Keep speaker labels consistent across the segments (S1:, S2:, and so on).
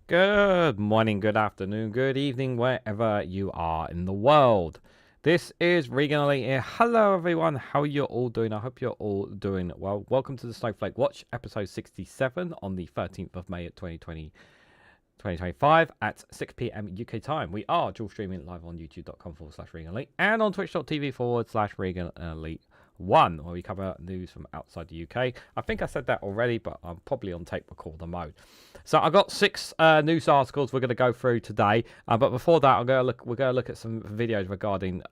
S1: Good morning, good afternoon, good evening, wherever you are in the world. This is Reganelite here. Hello, everyone. How are you all doing? I hope you're all doing well. Welcome to the Snowflake Watch, episode 67 on the 13th of May at 2025 at 6 p.m. UK time. We are dual streaming live on youtube.com/Reganelite and on twitch.tv/Reganelite1, where we cover news from outside the UK. I think I said that already, but I'm probably on tape recorder mode. So I've got 6 news articles we're going to go through today. But before that, we're going to look at some videos regarding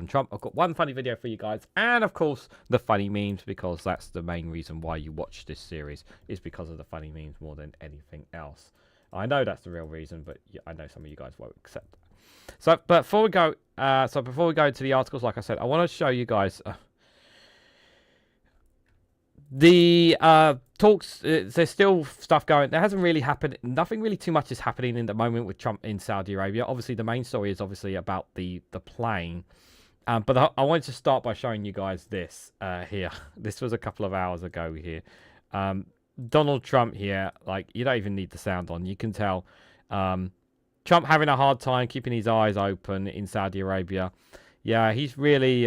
S1: Trump. I've got one funny video for you guys, and of course the funny memes, because that's the main reason why you watch this series, is because of the funny memes more than anything else. I know that's the real reason, but I know some of you guys won't accept that. So, but before we go, into the articles, like I said, I want to show you guys the talks. There's still stuff going. There hasn't really happened. Nothing really too much is happening in the moment with Trump in Saudi Arabia. Obviously, the main story is obviously about the plane. But I wanted to start by showing you guys this here. This was a couple of hours ago here. Donald Trump here, like, you don't even need the sound on. You can tell Trump having a hard time keeping his eyes open in Saudi Arabia. Yeah, he's really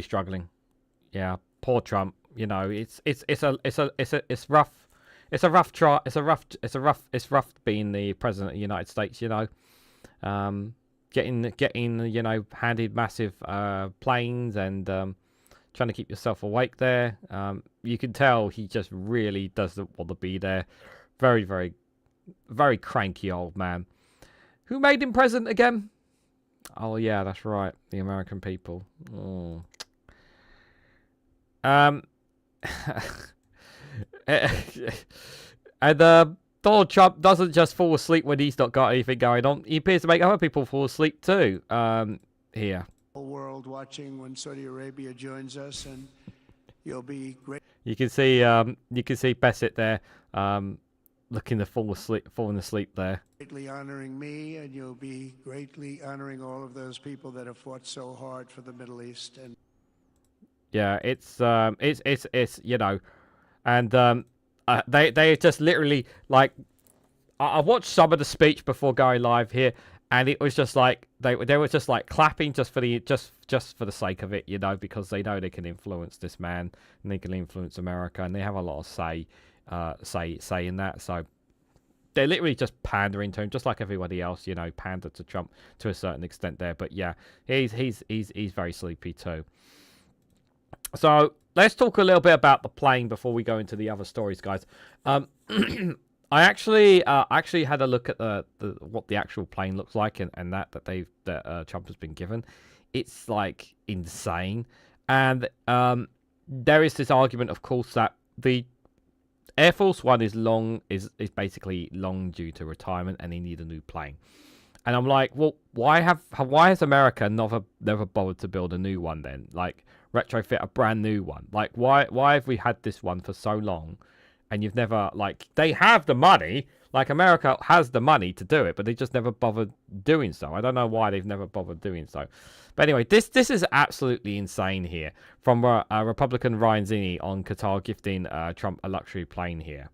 S1: struggling. Yeah, poor Trump. You know, it's rough. It's rough being the president of the United States. You know, getting handed massive planes and trying to keep yourself awake there. You can tell he just really doesn't want to be there. Very, very, very cranky old man. Who made him president again? Oh yeah, that's right, the American people. Oh. And Donald Trump doesn't just fall asleep when he's not got anything going on. He appears to make other people fall asleep too. Here.
S2: World watching when Saudi Arabia joins us, and you'll be great.
S1: You can see Bassett there, looking to falling asleep there.
S2: Greatly honoring me, and you'll be greatly honoring all of those people that have fought so hard for the Middle East. And
S1: yeah, it's you know, and they just literally, like, I watched some of the speech before going live here. And it was just like they were just like clapping just for the sake of it, you know, because they know they can influence this man and they can influence America, and they have a lot of say in that. So they're literally just pandering to him, just like everybody else, you know, pander to Trump to a certain extent there. But yeah, he's very sleepy too. So let's talk a little bit about the plane before we go into the other stories, guys. I actually had a look at what the actual plane looks like, and that Trump has been given. It's like insane, and there is this argument, of course, that the Air Force One is basically long due to retirement, and they need a new plane. And I'm like, well, why has America never bothered to build a new one then? Like, retrofit a brand new one? Like, why have we had this one for so long? And you've never, like, they have the money, like America has the money to do it, but they just never bothered doing so. I don't know why they've never bothered doing so. But anyway, this is absolutely insane here from Republican Ryan Zinni on Qatar gifting Trump a luxury plane here.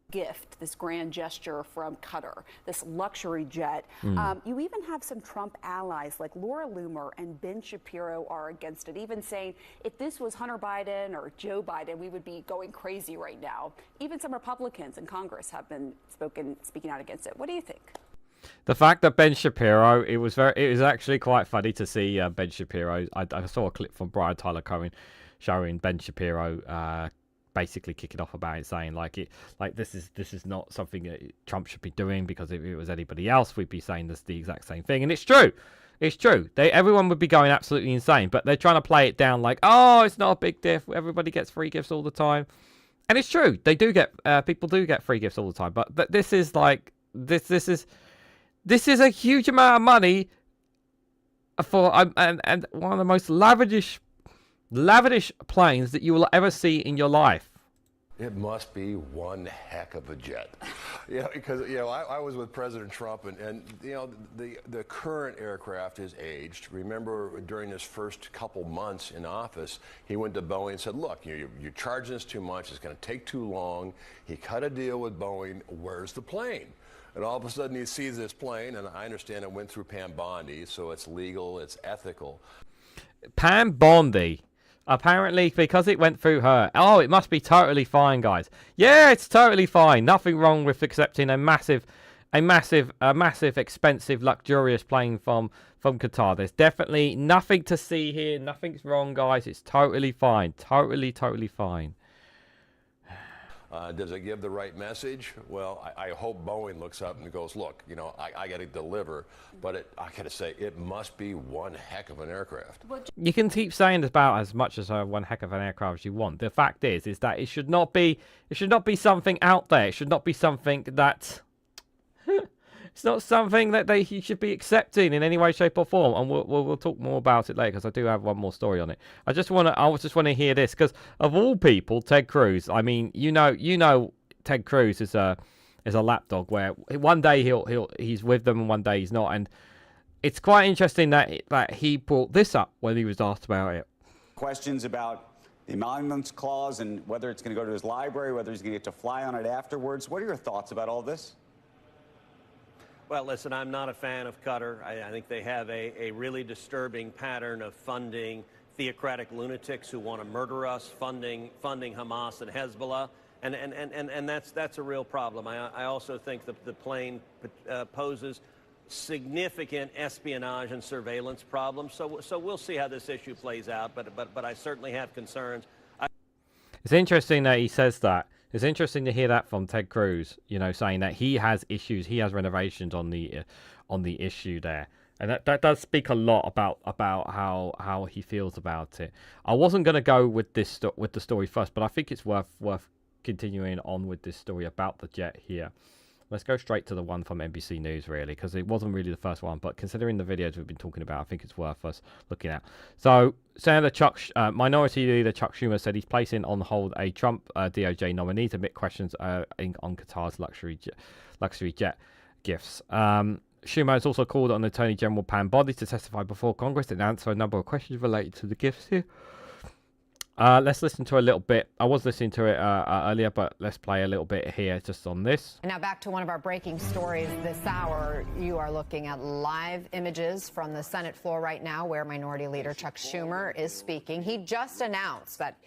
S3: Gift, this grand gesture from Qatar, this luxury jet. You even have some Trump allies like Laura Loomer and Ben Shapiro are against it, even saying if this was Hunter Biden or Joe Biden, we would be going crazy right now. Even some Republicans in Congress have been speaking out against it. What do you think?
S1: The fact that Ben Shapiro, it was actually quite funny to see Ben Shapiro. I saw a clip from Brian Tyler Cohen showing Ben Shapiro basically kicking off about it, saying this is not something that Trump should be doing, because if it was anybody else, we'd be saying the exact same thing. And it's true. Everyone would be going absolutely insane, but they're trying to play it down like, oh, it's not a big diff. Everybody gets free gifts all the time. And it's true. They do get people do get free gifts all the time. But this is like this is a huge amount of money for and one of the most lavish planes that you will ever see in your life.
S4: It must be one heck of a jet. Because I was with President Trump, and the current aircraft is aged. Remember, during his first couple months in office, he went to Boeing and said, look, you're charging us too much, it's going to take too long. He cut a deal with Boeing, where's the plane? And all of a sudden he sees this plane, and I understand it went through Pam Bondi, so it's legal, it's ethical.
S1: Pam Bondi. Apparently, because it went through her. Oh, it must be totally fine, guys. Yeah, it's totally fine. Nothing wrong with accepting a massive, expensive, luxurious plane from Qatar. There's definitely nothing to see here. Nothing's wrong, guys. It's totally fine. Totally fine.
S4: Does it give the right message? Well, I hope Boeing looks up and goes, look, I got to deliver, but I got to say, it must be one heck of an aircraft.
S1: You can keep saying about as much as one heck of an aircraft as you want. The fact is that it should not be something out there. It should not be something that it's not something that he should be accepting in any way, shape, or form. And we'll talk more about it later because I do have one more story on it. I just want to hear this because of all people, Ted Cruz. I mean, you know, Ted Cruz is a lapdog where one day he's with them and one day he's not. And it's quite interesting that he brought this up when he was asked about it.
S5: Questions about the emoluments clause and whether it's going to go to his library, whether he's going to get to fly on it afterwards. What are your thoughts about all this?
S6: Well, listen, I'm not a fan of Qatar. I think they have a really disturbing pattern of funding theocratic lunatics who want to murder us, funding Hamas and Hezbollah, and that's a real problem. I also think the plane poses significant espionage and surveillance problems. So we'll see how this issue plays out. But I certainly have concerns.
S1: It's interesting that he says that. It's interesting to hear that from Ted Cruz, saying that he has issues, he has renovations on the issue there, and that does speak a lot about how he feels about it. I wasn't going to go with the story first, but I think it's worth continuing on with this story about the jet here. Let's go straight to the one from NBC News, really, because it wasn't really the first one. But considering the videos we've been talking about, I think it's worth us looking at. So, Minority Leader Chuck Schumer said he's placing on hold a Trump DOJ nominee to admit questions on Qatar's luxury jet gifts. Schumer has also called on Attorney General Pam Bondi to testify before Congress and answer a number of questions related to the gifts here. Let's listen to a little bit. I was listening to it earlier, but let's play a little bit here just on this.
S7: And now back to one of our breaking stories this hour. You are looking at live images from the Senate floor right now where Minority Leader Chuck Schumer is speaking. He just announced that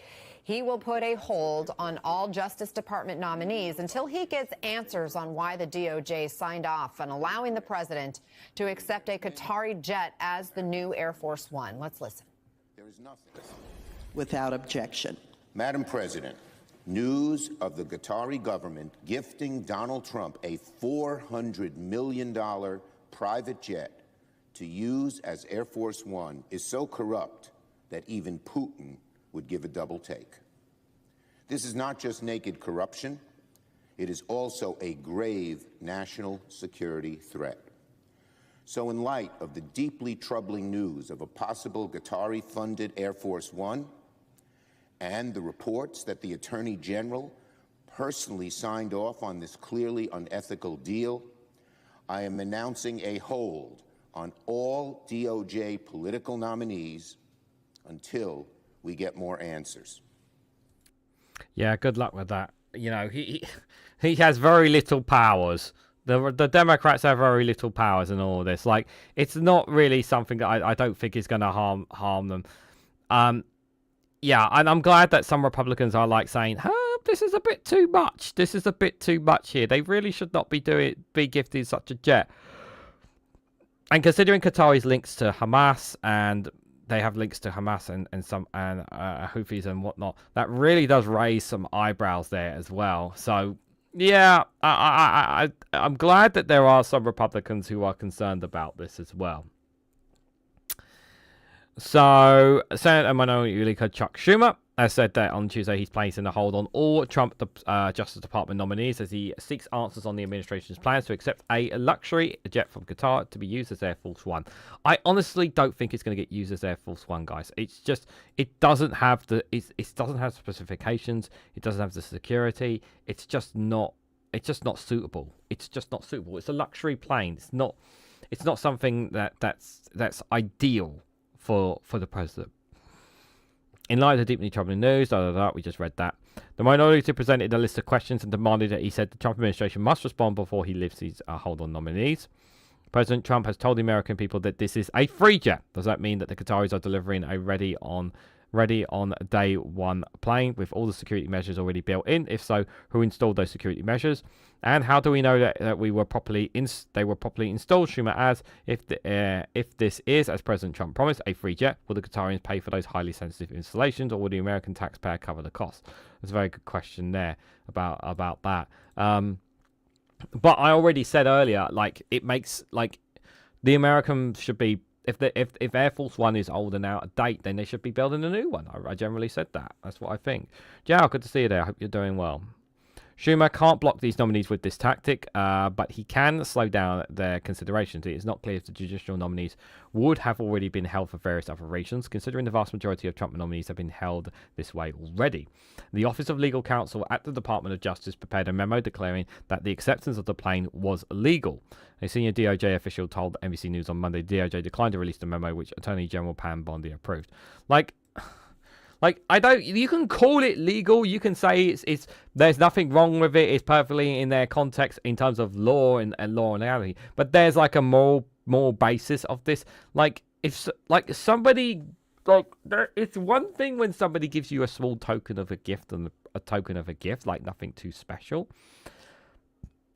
S7: he will put a hold on all Justice Department nominees until he gets answers on why the DOJ signed off on allowing the president to accept a Qatari jet as the new Air Force One. Let's listen.
S8: There is nothing.
S9: Without objection.
S8: Madam President, news of the Qatari government gifting Donald Trump a $400 million private jet to use as Air Force One is so corrupt that even Putin would give a double take. This is not just naked corruption, it is also a grave national security threat. So in light of the deeply troubling news of a possible Qatari-funded Air Force One, and the reports that the Attorney General personally signed off on this clearly unethical deal, I am announcing a hold on all DOJ political nominees until we get more answers.
S1: Yeah, good luck with that. He has very little powers. The Democrats have very little powers in all this. Like, it's not really something that I don't think is going to harm them. Yeah, and I'm glad that some Republicans are saying, this is a bit too much. This is a bit too much here. They really should not be gifted such a jet. And considering Qatari's links to Hamas, and they have links to Hamas and some Houthis and whatnot, that really does raise some eyebrows there as well. So yeah, I'm glad that there are some Republicans who are concerned about this as well. So, Senate Minority Leader Chuck Schumer As said that on Tuesday, he's placing a hold on all Trump Justice Department nominees as he seeks answers on the administration's plans to accept a luxury jet from Qatar to be used as Air Force One. I honestly don't think it's going to get used as Air Force One, guys. It's just it doesn't have the doesn't have specifications. It doesn't have the security. It's just not suitable. It's just not suitable. It's a luxury plane. It's not something that's ideal for the president. In light of the deeply troubling news, we just read that. The minority presented a list of questions and demanded that he said the Trump administration must respond before he lifts his hold on nominees. President Trump has told the American people that this is a free jet. Does that mean that the Qataris are delivering a ready on day one plane with all the security measures already built in? If so, who installed those security measures? And how do we know that they were properly installed? Schumer asks, if this is, as President Trump promised, a free jet, will the Qatarians pay for those highly sensitive installations, or will the American taxpayer cover the cost? That's a very good question there about that. But I already said earlier, like, it makes, like, the Americans should be, if Air Force One is old and out of date, then they should be building a new one. I generally said that. That's what I think. Joe, good to see you there. I hope you're doing well. Schumer can't block these nominees with this tactic, but he can slow down their considerations. It is not clear if the judicial nominees would have already been held for various other reasons, considering the vast majority of Trump nominees have been held this way already. The Office of Legal Counsel at the Department of Justice prepared a memo declaring that the acceptance of the plane was legal. A senior DOJ official told NBC News on Monday DOJ declined to release the memo, which Attorney General Pam Bondi approved. You can call it legal. You can say it's there's nothing wrong with it. It's perfectly in their context in terms of law and law and reality. But there's like a moral basis of this. Like, if somebody, it's one thing when somebody gives you a small token of a gift and a token of a gift, like nothing too special.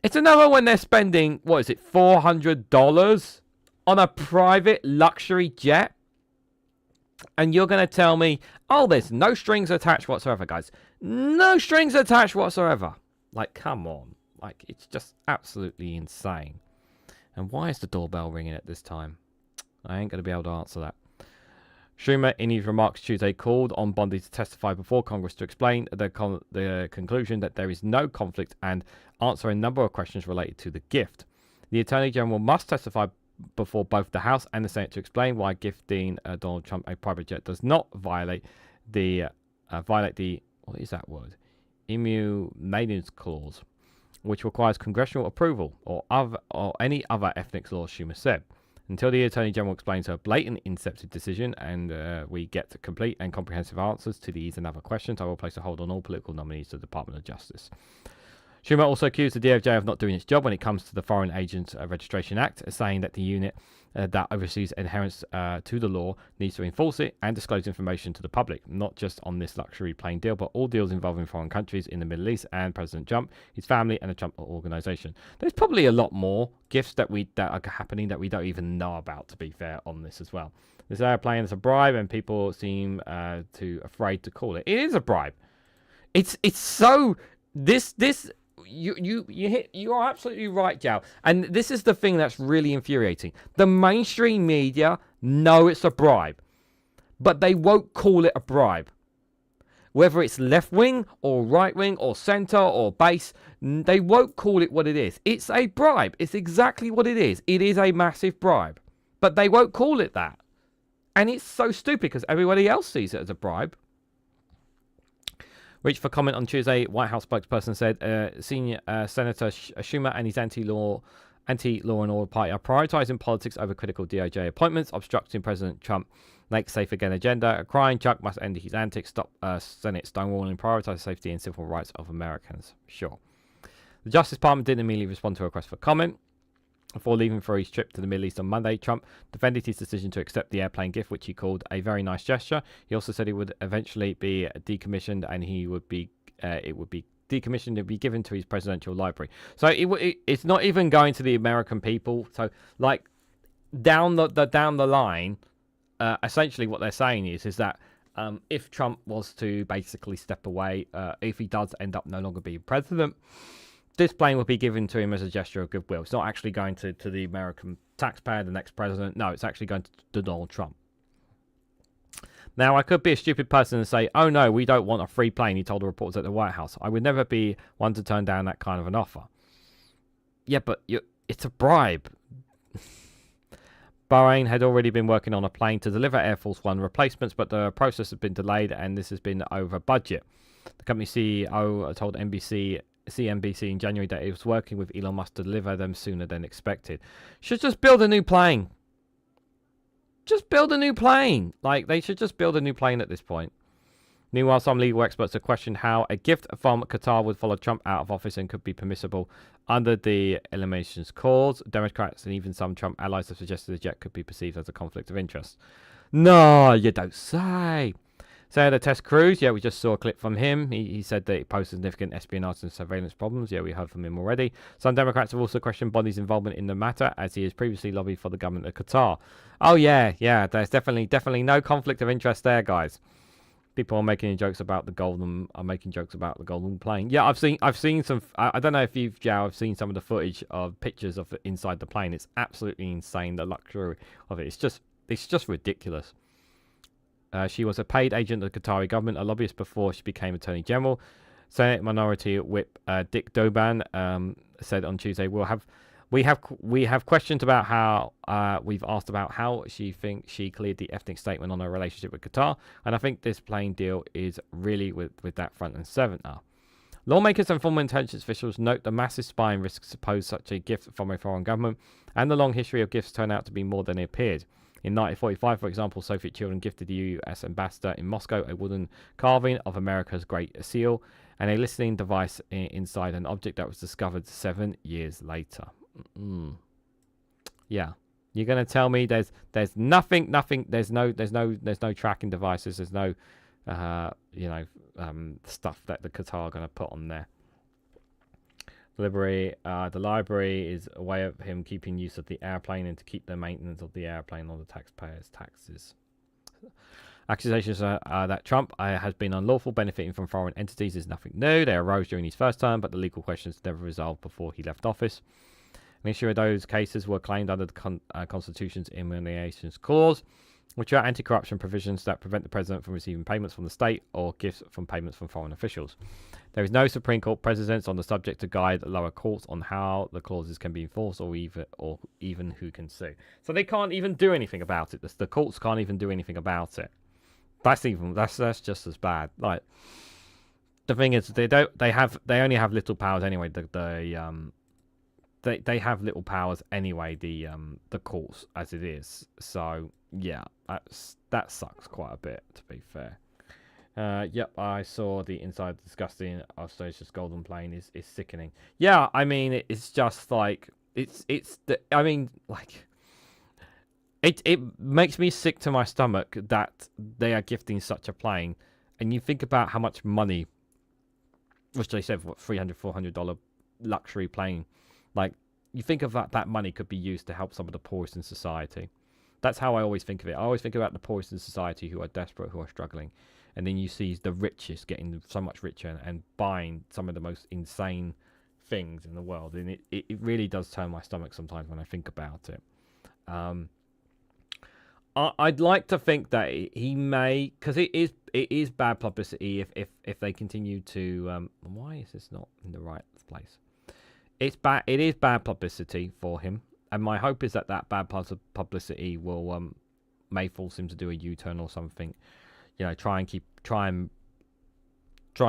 S1: It's another when they're spending, $400 on a private luxury jet. And you're going to tell me, oh, there's no strings attached whatsoever, guys. No strings attached whatsoever. Like, come on. Like, it's just absolutely insane. And why is the doorbell ringing at this time? I ain't going to be able to answer that. Schumer, in his remarks Tuesday, called on Bondi to testify before Congress to explain the conclusion that there is no conflict and answer a number of questions related to the gift. The Attorney General must testify before both the House and the Senate to explain why gifting Donald Trump a private jet does not violate the what is that word? Immunity Clause, which requires congressional approval or any other ethnic law, Schumer said. Until the Attorney General explains her blatant inceptive decision and we get complete and comprehensive answers to these and other questions, I will place a hold on all political nominees to the Department of Justice. Schumer also accused the DOJ of not doing its job when it comes to the Foreign Agents Registration Act, saying that the unit that oversees adherence to the law needs to enforce it and disclose information to the public, not just on this luxury plane deal, but all deals involving foreign countries in the Middle East and President Trump, his family, and the Trump Organization. There's probably a lot more gifts that are happening that we don't even know about, to be fair, on this as well. This airplane is a bribe, and people seem too afraid to call it. It is a bribe. It's so this. You are absolutely right, Joe. And this is the thing that's really infuriating. The mainstream media know it's a bribe, but they won't call it a bribe. Whether it's left wing or right wing or center or base, they won't call it what it is. It's a bribe. It's exactly what it is. It is a massive bribe, but they won't call it that. And it's so stupid because everybody else sees it as a bribe. Which, for comment on Tuesday, White House spokesperson said senior Senator Schumer and his anti-law and order party are prioritizing politics over critical DOJ appointments, obstructing President Trump Make Safe Again agenda. A crying Chuck must end his antics, stop Senate stonewalling, prioritize safety and civil rights of Americans. Sure. The Justice Department didn't immediately respond to a request for comment. Before leaving for his trip to the Middle East on Monday, Trump defended his decision to accept the airplane gift, which he called a very nice gesture. He also said it would eventually be decommissioned, and it would be decommissioned and be given to his presidential library. So it's not even going to the American people. So, like, down the line, essentially what they're saying is that if Trump was to basically step away, if he does end up no longer being president, this plane will be given to him as a gesture of goodwill. It's not actually going to the American taxpayer, the next president. No, it's actually going to Donald Trump. Now, I could be a stupid person and say, oh no, we don't want a free plane, he told the reporters at the White House. I would never be one to turn down that kind of an offer. Yeah, but it's a bribe. Bahrain had already been working on a plane to deliver Air Force One replacements, but the process has been delayed and this has been over budget. The company CEO told CNBC in January that it was working with Elon Musk to deliver them sooner than expected. Should just build a new plane. Just build a new plane. Like, they should just build a new plane at this point. Meanwhile, some legal experts have questioned how a gift from Qatar would follow Trump out of office and could be permissible under the eliminations clause. Democrats and even some Trump allies have suggested the jet could be perceived as a conflict of interest. No, you don't say. Senator Ted Cruz, yeah, we just saw a clip from him. He said that it posed significant espionage and surveillance problems. Yeah, we heard from him already. Some Democrats have also questioned Bondi's involvement in the matter, as he has previously lobbied for the government of Qatar. Oh yeah, there's definitely no conflict of interest there, guys. People are making jokes about the golden plane. Yeah, I've seen some. I don't know if you've, Joe. I've seen some of the footage of pictures of inside the plane. It's absolutely insane. The luxury of it. It's just ridiculous. She was a paid agent of the Qatari government, a lobbyist before she became Attorney General. Senate Minority Whip Dick Doban said on Tuesday, we have questions about how we've asked about how she thinks she cleared the ethnic statement on her relationship with Qatar, and I think this plane deal is really with that front and center. Lawmakers and former intelligence officials note the massive spying risks posed such a gift from a foreign government, and the long history of gifts turn out to be more than it appeared. In 1945, for example, Soviet children gifted the U.S. ambassador in Moscow a wooden carving of America's Great Seal and a listening device inside an object that was discovered 7 years later. Yeah, you're gonna tell me there's nothing, there's no tracking devices, there's no stuff that the Qatar are gonna put on there. The library is a way of him keeping use of the airplane and to keep the maintenance of the airplane on the taxpayers' taxes. Accusations that Trump has been unlawful benefiting from foreign entities is nothing new. They arose during his first term, but the legal questions never resolved before he left office. An issue of those cases were claimed under the Constitution's eliminations clause, which are anti-corruption provisions that prevent the president from receiving payments from the state or gifts from payments from foreign officials. There is no Supreme Court precedence on the subject to guide lower courts on how the clauses can be enforced or even who can sue. So they can't even do anything about it. The courts can't even do anything about it. That's just as bad. Like, the thing is, they only have little powers anyway. They have little powers anyway. The courts as it is. So yeah, that sucks quite a bit, to be fair. Yep, I saw the inside disgusting Australia's golden plane is sickening. Yeah, I mean it's just like it makes me sick to my stomach that they are gifting such a plane, and you think about how much money, which they said $300-400 luxury plane, like you think of that money could be used to help some of the poorest in society. That's how I always think of it. I always think about the poorest in society who are desperate, who are struggling. And then you see the richest getting so much richer and buying some of the most insane things in the world. And it really does turn my stomach sometimes when I think about it. I'd like to think that he may, because it is bad publicity if they continue to... why is this not in the right place? It is bad publicity for him. And my hope is that bad publicity will may force him to do a U-turn or something. You know, try and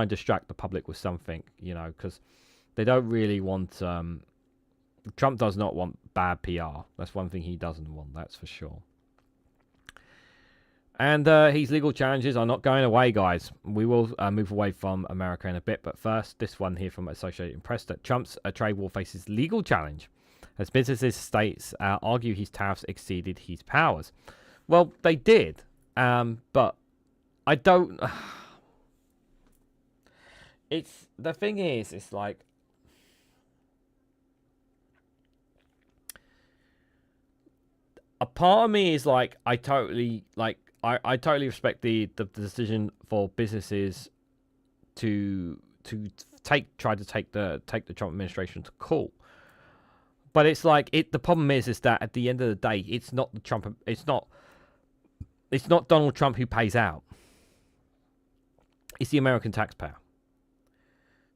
S1: distract the public with something, you know, because they don't really want... Trump does not want bad PR. That's one thing he doesn't want, that's for sure. And his legal challenges are not going away, guys. We will move away from America in a bit, but first, this one here from Associated Press, that Trump's trade war faces legal challenge as businesses states argue his tariffs exceeded his powers. Well, they did, but I don't... The thing is, it's like... A part of me is like, I totally respect the decision for businesses to try to take the Trump administration to court. But it's like the problem is that at the end of the day, it's not it's not Donald Trump who pays out. It's the American taxpayer.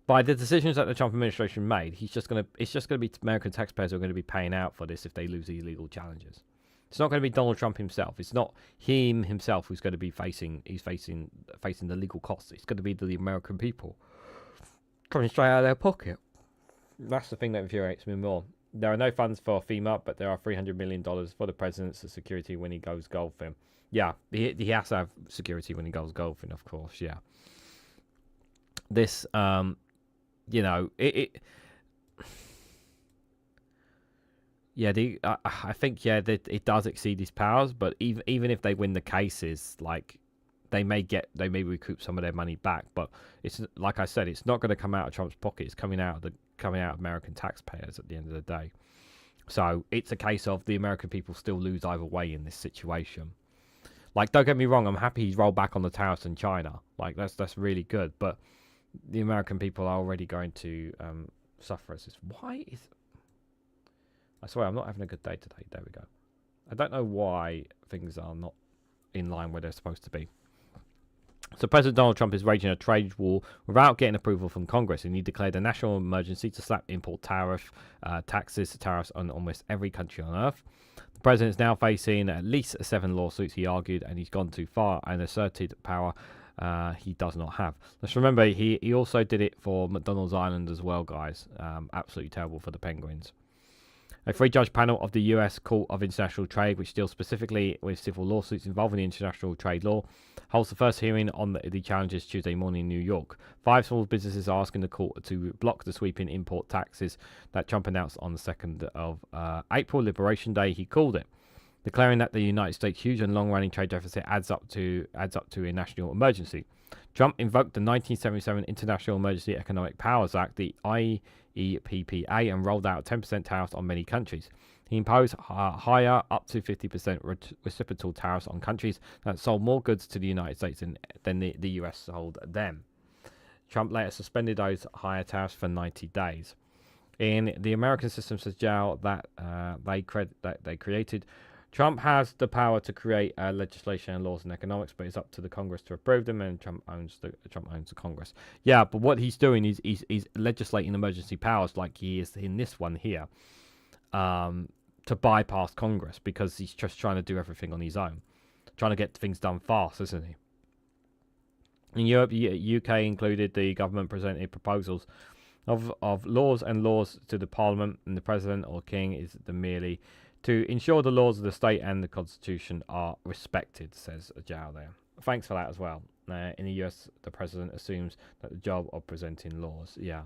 S1: By the decisions that the Trump administration made, it's just going to be American taxpayers who are going to be paying out for this if they lose these legal challenges. It's not going to be Donald Trump himself. It's not him himself who's going to be facing the legal costs. It's going to be the American people coming straight out of their pocket. That's the thing that infuriates me more. There are no funds for FEMA, but there are $300 million for the president's security when he goes golfing. Yeah, he has to have security when he goes golfing, of course, yeah. This, you know, I think, yeah, that it does exceed his powers, but even if they win the cases, like, they may recoup some of their money back, but it's, like I said, it's not going to come out of Trump's pocket. It's coming out of American taxpayers at the end of the day. So it's a case of the American people still lose either way in this situation. Like, don't get me wrong, I'm happy he's rolled back on the tariffs in China. Like, that's really good, but the American people are already going to suffer as this. Why is... I swear, I'm not having a good day today. There we go. I don't know why things are not in line where they're supposed to be. So President Donald Trump is raging a trade war without getting approval from Congress, and he declared a national emergency to slap import tariffs on almost every country on earth. The president is now facing at least 7 lawsuits, he argued, and he's gone too far and asserted power he does not have. Let's remember, he also did it for McDonald's Island as well, guys. Absolutely terrible for the Penguins. A 3-judge panel of the U.S. Court of International Trade, which deals specifically with civil lawsuits involving international trade law, holds the first hearing on the challenges Tuesday morning in New York. 5 small businesses are asking the court to block the sweeping import taxes that Trump announced on the 2nd of April, Liberation Day, he called it, declaring that the United States' huge and long-running trade deficit adds up to a national emergency. Trump invoked the 1977 International Emergency Economic Powers Act, the IEPPA, and rolled out 10% tariffs on many countries. He imposed higher, up to 50% reciprocal tariffs on countries that sold more goods to the United States than the US sold them. Trump later suspended those higher tariffs for 90 days. In the American system, says Zhao, that they created, Trump has the power to create legislation and laws and economics, but it's up to the Congress to approve them, and Trump owns the Congress. Yeah, but what he's doing is he's legislating emergency powers like he is in this one here, to bypass Congress, because he's just trying to do everything on his own, trying to get things done fast, isn't he? In Europe, UK included, the government presented proposals of laws to the Parliament, and the President or King is the merely to ensure the laws of the state and the Constitution are respected, says Zhao there. Thanks for that as well. In the US, the president assumes that the job of presenting laws, yeah.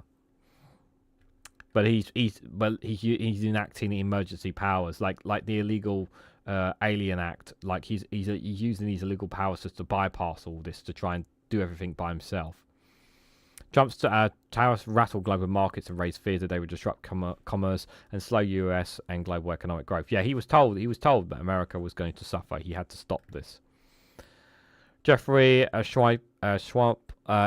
S1: But he's enacting emergency powers, like the illegal Alien Act. Like he's using these illegal powers just to bypass all this, to try and do everything by himself. Trump's tariffs rattle global markets and raise fears that they would disrupt commerce and slow US and global economic growth. Yeah, he was told that America was going to suffer. He had to stop this. Jeffrey Schwab,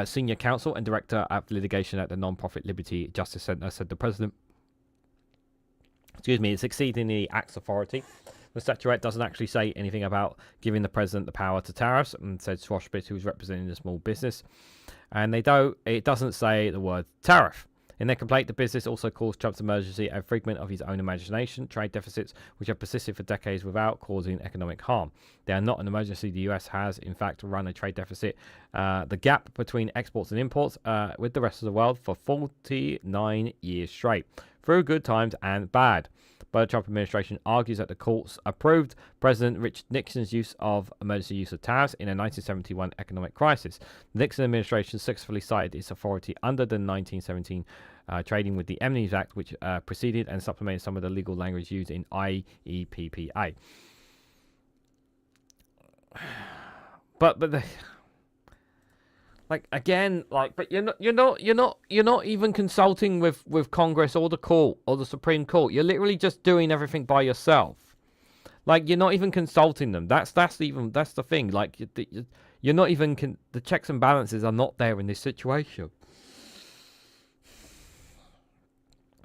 S1: senior counsel and director of litigation at the non-profit Liberty Justice Center, said the president, is exceeding the Act's authority. The statuette doesn't actually say anything about giving the president the power to tariffs, and said Schwab, who was representing the small business. And it doesn't say the word tariff. In their complaint, the business also calls Trump's emergency a figment of his own imagination, trade deficits which have persisted for decades without causing economic harm. They are not an emergency. The US has, in fact, run a trade deficit, the gap between exports and imports, with the rest of the world for 49 years straight, through good times and bad. But the Trump administration argues that the courts approved President Richard Nixon's emergency use of tariffs in a 1971 economic crisis. The Nixon administration successfully cited its authority under the 1917 Trading with the Nominees Act, which preceded and supplemented some of the legal language used in IEPPA. But you're not even consulting with Congress or the court or the Supreme Court. You're literally just doing everything by yourself. Like, you're not even consulting them. That's the thing. Like, you're not even the checks and balances are not there in this situation.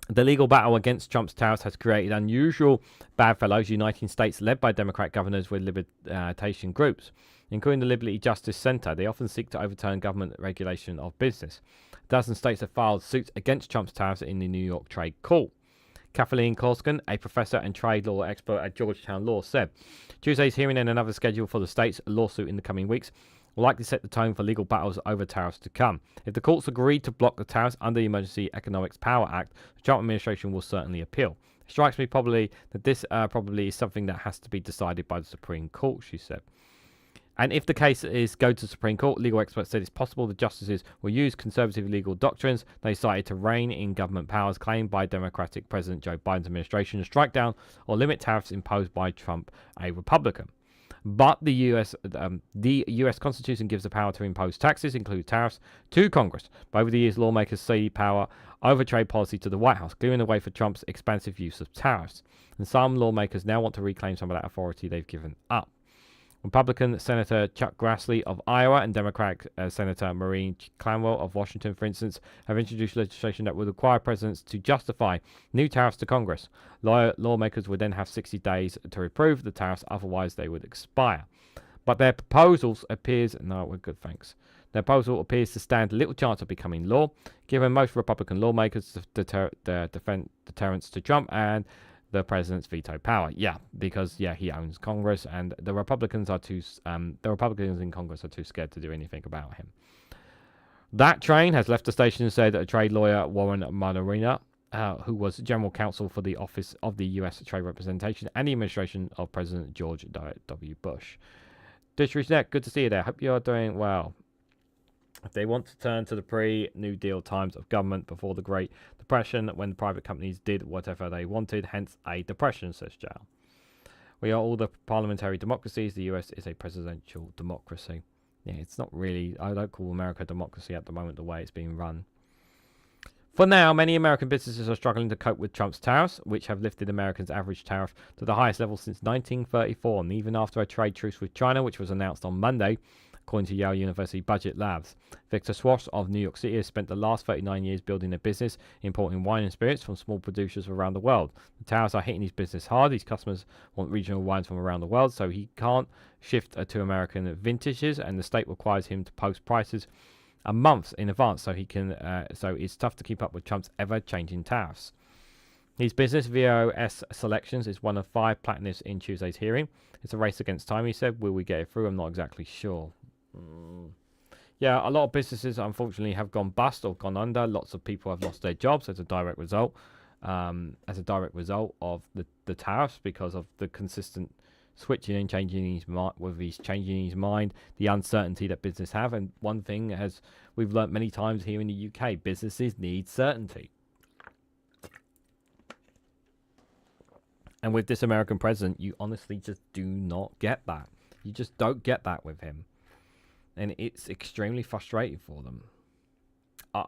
S1: The legal battle against Trump's tariffs has created unusual bedfellows uniting states led by Democrat governors with libertarian groups, including the Liberty Justice Center. They often seek to overturn government regulation of business. A dozen states have filed suits against Trump's tariffs in the New York Trade Court. Kathleen Korsken, a professor and trade law expert at Georgetown Law, said Tuesday's hearing and another schedule for the state's lawsuit in the coming weeks will likely set the tone for legal battles over tariffs to come. If the courts agree to block the tariffs under the Emergency Economics Power Act, the Trump administration will certainly appeal. It strikes me probably that this probably is something that has to be decided by the Supreme Court, she said. And if the case is go to the Supreme Court, legal experts said it's possible the justices will use conservative legal doctrines they cited to rein in government powers claimed by Democratic President Joe Biden's administration to strike down or limit tariffs imposed by Trump, a Republican. But the U.S. Constitution gives the power to impose taxes, including tariffs, to Congress. But over the years, lawmakers cede power over trade policy to the White House, clearing the way for Trump's expansive use of tariffs. And some lawmakers now want to reclaim some of that authority they've given up. Republican Senator Chuck Grassley of Iowa and Democratic Senator Maureen Clanwell of Washington, for instance, have introduced legislation that would require presidents to justify new tariffs to Congress. Lawmakers would then have 60 days to approve the tariffs, otherwise they would expire. But their proposals appears... No, we're good, thanks. Their proposal appears to stand little chance of becoming law, given most Republican lawmakers defend deterrence to Trump and the president's veto power. Yeah, because he owns Congress, and the Republicans in Congress are too scared to do anything about him. That train has left the station, said trade lawyer Warren Martorina, who was general counsel for the Office of the U.S. Trade Representation and the administration of President George W. Bush. Dietrich Neck, good to see you there. Hope you are doing well. If they want to turn to the pre-New Deal times of government before the Great Depression, when private companies did whatever they wanted, hence a depression, says Jal. We are all the parliamentary democracies. The US is a presidential democracy. Yeah, it's not really... I don't call America a democracy at the moment, the way it's being run. For now, many American businesses are struggling to cope with Trump's tariffs, which have lifted Americans' average tariff to the highest level since 1934, and even after a trade truce with China, which was announced on Monday, according to Yale University Budget Labs. Victor Swash of New York City has spent the last 39 years building a business importing wine and spirits from small producers around the world. The tariffs are hitting his business hard. His customers want regional wines from around the world, so he can't shift to American vintages, and the state requires him to post prices a month in advance, so it's tough to keep up with Trump's ever-changing tariffs. His business, VOS Selections, is one of 5 platinums in Tuesday's hearing. It's a race against time, he said. Will we get it through? I'm not exactly sure. Yeah, a lot of businesses, unfortunately, have gone bust or gone under. Lots of people have lost their jobs as a direct result. Of the tariffs, because of the consistent switching and changing his mind, whether he's changing his mind, the uncertainty that businesses have. And one thing, as we've learnt many times here in the UK, businesses need certainty. And with this American president, you honestly just do not get that. You just don't get that with him. And it's extremely frustrating for them.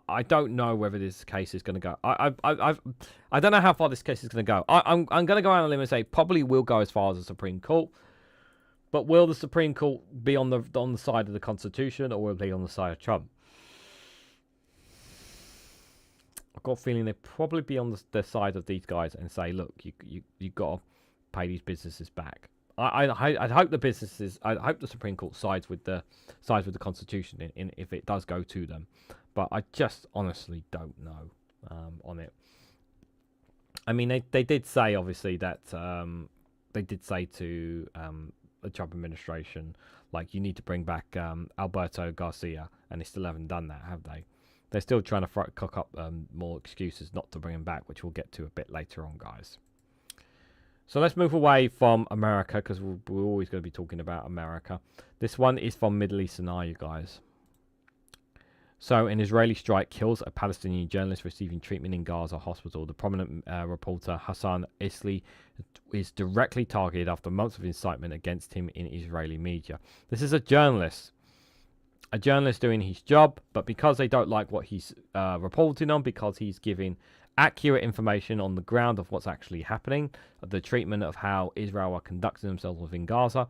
S1: I don't know whether this case is going to go. I don't know how far this case is going to go. I'm going to go out on a limb and say probably will go as far as the Supreme Court. But will the Supreme Court be on the side of the Constitution, or will it be on the side of Trump? I've got a feeling they'll probably be on the side of these guys and say, look, you got to pay these businesses back. I hope the businesses. I hope the Supreme Court sides with the Constitution in if it does go to them. But I just honestly don't know on it. I mean, they did say obviously that they did say to the Trump administration, like, you need to bring back Abrego Garcia, and they still haven't done that, have they? They're still trying to cook up more excuses not to bring him back, which we'll get to a bit later on, guys. So let's move away from America, because we're always going to be talking about America. This one is from Middle East scenario, guys. So an Israeli strike kills a Palestinian journalist receiving treatment in Gaza hospital. The prominent reporter Hassan Isli is directly targeted after months of incitement against him in Israeli media. This is a journalist doing his job, but because they don't like what he's reporting on, because he's giving accurate information on the ground of what's actually happening, the treatment of how Israel are conducting themselves within Gaza,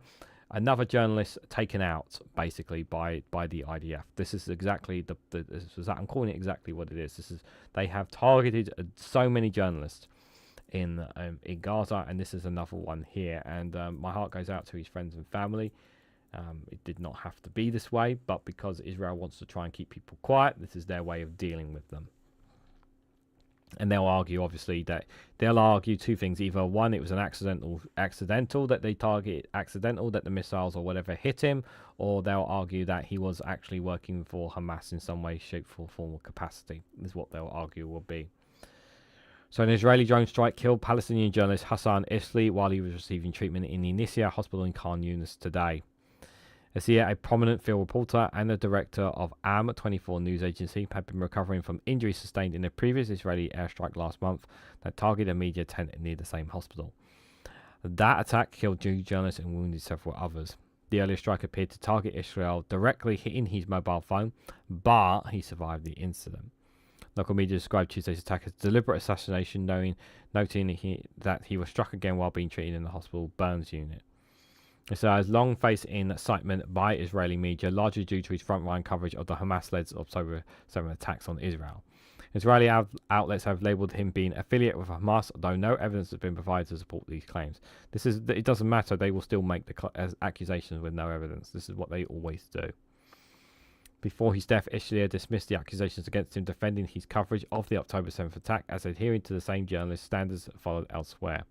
S1: another journalist taken out basically by the IDF. This is exactly I'm calling it exactly what it is. They have targeted so many journalists in Gaza, and this is another one here. And my heart goes out to his friends and family. It did not have to be this way, but because Israel wants to try and keep people quiet, this is their way of dealing with them. And they'll argue, obviously, that they'll argue two things: either one, it was an accidental that they targeted, accidental that the missiles or whatever hit him, or they'll argue that he was actually working for Hamas in some way, shape, or form or capacity. Is what they'll argue will be. So an Israeli drone strike killed Palestinian journalist Hassan Isli while he was receiving treatment in the Nisya hospital in Khan Yunis today. Garcia, a prominent field reporter and the director of AM24 news agency, had been recovering from injuries sustained in a previous Israeli airstrike last month that targeted a media tent near the same hospital. That attack killed 2 journalists and wounded several others. The earlier strike appeared to target Israel directly, hitting his mobile phone, but he survived the incident. Local media described Tuesday's attack as deliberate assassination, noting that he was struck again while being treated in the hospital burns unit. So has long faced incitement by Israeli media, largely due to his frontline coverage of the Hamas-led October 7 attacks on Israel. Israeli outlets have labelled him being affiliate with Hamas, though no evidence has been provided to support these claims. It doesn't matter; they will still make the accusations with no evidence. This is what they always do. Before his death, Ishlia dismissed the accusations against him, defending his coverage of the October 7th attack as adhering to the same journalist standards followed elsewhere.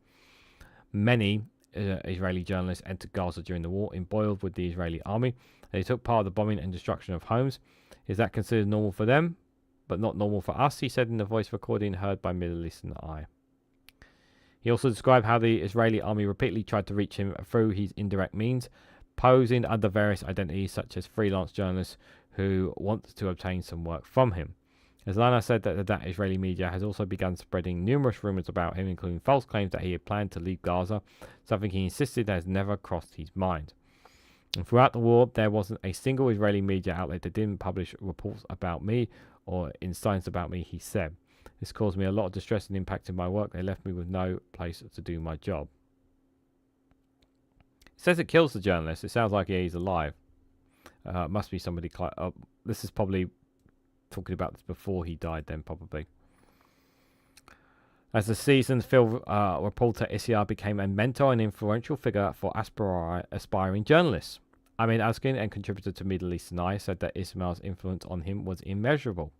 S1: Many Israeli journalists entered Gaza during the war, embroiled with the Israeli army. They took part of the bombing and destruction of homes. Is that considered normal for them, but not normal for us? He said in a voice recording heard by Middle Eastern Eye. He also described how the Israeli army repeatedly tried to reach him through his indirect means, posing under various identities such as freelance journalists who want to obtain some work from him. Lana said that Israeli media has also begun spreading numerous rumours about him, including false claims that he had planned to leave Gaza, something he insisted has never crossed his mind. And throughout the war, there wasn't a single Israeli media outlet that didn't publish reports about me or insights about me, he said. This caused me a lot of distress and impacted my work. They left me with no place to do my job. It says it kills the journalist. It sounds like he's alive. Must be somebody... this is probably... talking about this before he died then, probably. As a seasoned film reporter, Issar became a mentor and influential figure for aspiring journalists. Amin Askin, and contributor to Middle Eastern Eye, said that Ismail's influence on him was immeasurable.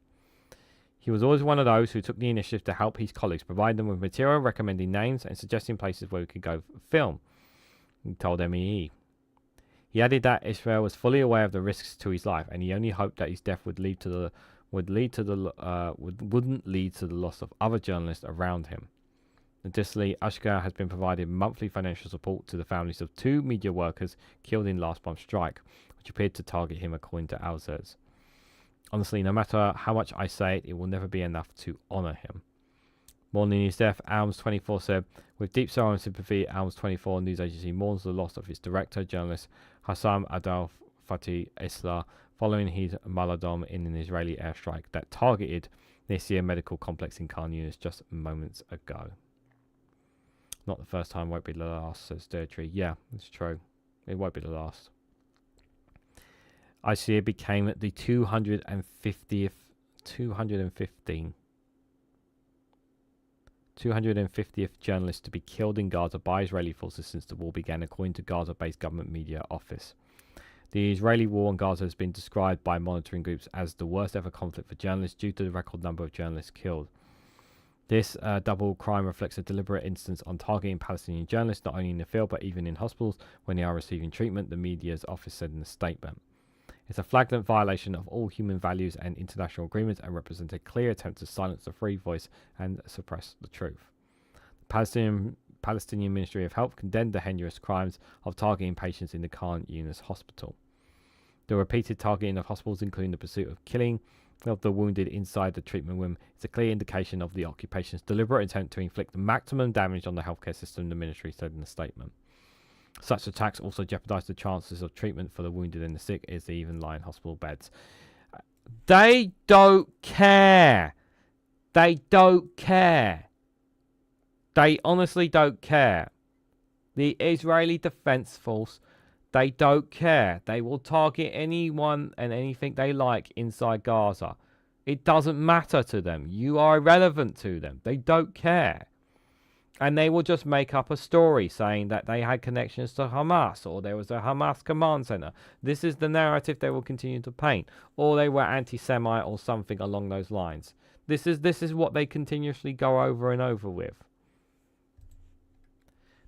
S1: He was always one of those who took the initiative to help his colleagues, provide them with material, recommending names, and suggesting places where we could go film, he told MEE. He added that Israel was fully aware of the risks to his life, and he only hoped that his death wouldn't lead to the loss of other journalists around him. Additionally, Ashgar has been providing monthly financial support to the families of 2 media workers killed in last month's strike, which appeared to target him, according to Alzers. Honestly, no matter how much I say it, it will never be enough to honour him. Mourning his death, Alms24 said, with deep sorrow and sympathy, Alms24 news agency mourns the loss of its director, journalist Hassam Adal Fatih Islah, following his martyrdom in an Israeli airstrike that targeted Nisya medical complex in Khan Yunis just moments ago. Not the first time, won't be the last, says Deirdre. Yeah, it's true. It won't be the last. Isaiah became the 250th journalist to be killed in Gaza by Israeli forces since the war began, according to Gaza-based government media office. The Israeli war on Gaza has been described by monitoring groups as the worst ever conflict for journalists due to the record number of journalists killed. This double crime reflects a deliberate instance on targeting Palestinian journalists, not only in the field but even in hospitals when they are receiving treatment, the media's office said in a statement. It's a flagrant violation of all human values and international agreements and represents a clear attempt to silence the free voice and suppress the truth. The Palestinian Ministry of Health condemned the heinous crimes of targeting patients in the Khan Yunis hospital. The repeated targeting of hospitals, including the pursuit of killing of the wounded inside the treatment room, is a clear indication of the occupation's deliberate intent to inflict the maximum damage on the healthcare system, the ministry said in a statement. Such attacks also jeopardize the chances of treatment for the wounded and the sick, as they even lie in hospital beds. They don't care. They don't care. They honestly don't care. The Israeli Defense Force, They don't care. They will target anyone and anything they like inside Gaza. It doesn't matter to them. You are irrelevant to them. They don't care. And they will just make up a story saying that they had connections to Hamas, or there was a Hamas command center. This is the narrative they will continue to paint. Or they were anti-Semite or something along those lines. This is what they continuously go over and over with.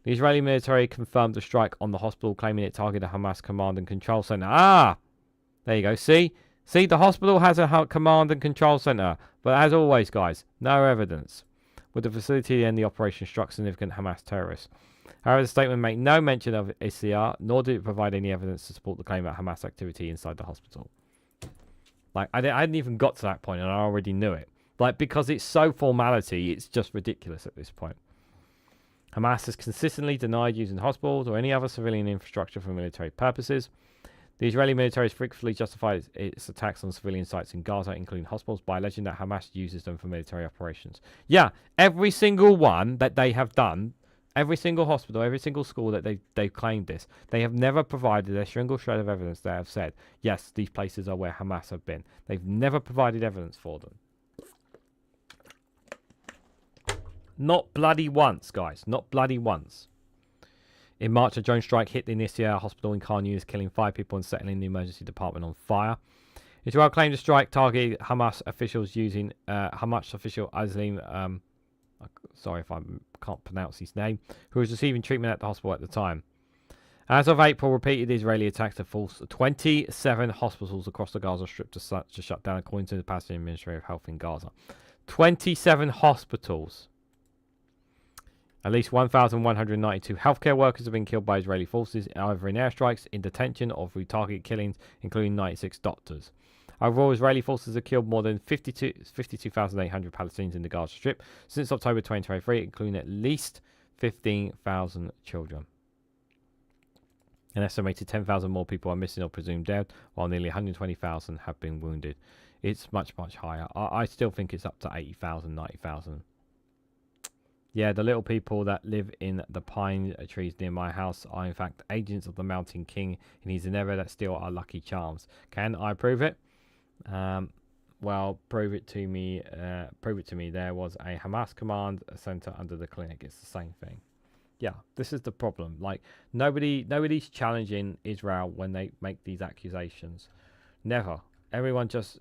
S1: The Israeli military confirmed a strike on the hospital, claiming it targeted a Hamas command and control center. Ah! There you go. See, the hospital has a command and control center. But as always, guys, no evidence. With the facility and the operation struck significant Hamas terrorists. However, the statement made no mention of ICR, nor did it provide any evidence to support the claim about Hamas activity inside the hospital. Like, I hadn't even got to that point, and I already knew it. Like, because it's so formality, it's just ridiculous at this point. Hamas has consistently denied using hospitals or any other civilian infrastructure for military purposes. The Israeli military has frequently justified its attacks on civilian sites in Gaza, including hospitals, by alleging that Hamas uses them for military operations. Yeah, every single one that they have done, every single hospital, every single school that they've claimed this, they have never provided a single shred of evidence that have said, yes, these places are where Hamas have been. They've never provided evidence for them. Not bloody once, guys. Not bloody once. In March, a drone strike hit the Nisya hospital in Khan Yunis, killing 5 people and setting the emergency department on fire. Israel claimed the strike targeted Hamas officials using Hamas official Azlim, sorry if I can't pronounce his name, who was receiving treatment at the hospital at the time. As of April, repeated Israeli attacks have forced 27 hospitals across the Gaza Strip to shut down, according to the Palestinian Ministry of Health in Gaza. 27 hospitals. At least 1,192 healthcare workers have been killed by Israeli forces, either in airstrikes, in detention, or through target killings, including 96 doctors. Overall, Israeli forces have killed more than 52,800 Palestinians in the Gaza Strip since October 2023, including at least 15,000 children. An estimated 10,000 more people are missing or presumed dead, while nearly 120,000 have been wounded. It's much, much higher. I still think it's up to 80,000, 90,000. Yeah, the little people that live in the pine trees near my house are in fact agents of the Mountain King, and he's an ever that steal our lucky charms. Can I prove it? Well, prove it to me. Prove it to me. There was a Hamas command center under the clinic. It's the same thing. Yeah, this is the problem. Like, nobody's challenging Israel when they make these accusations. Never. Everyone just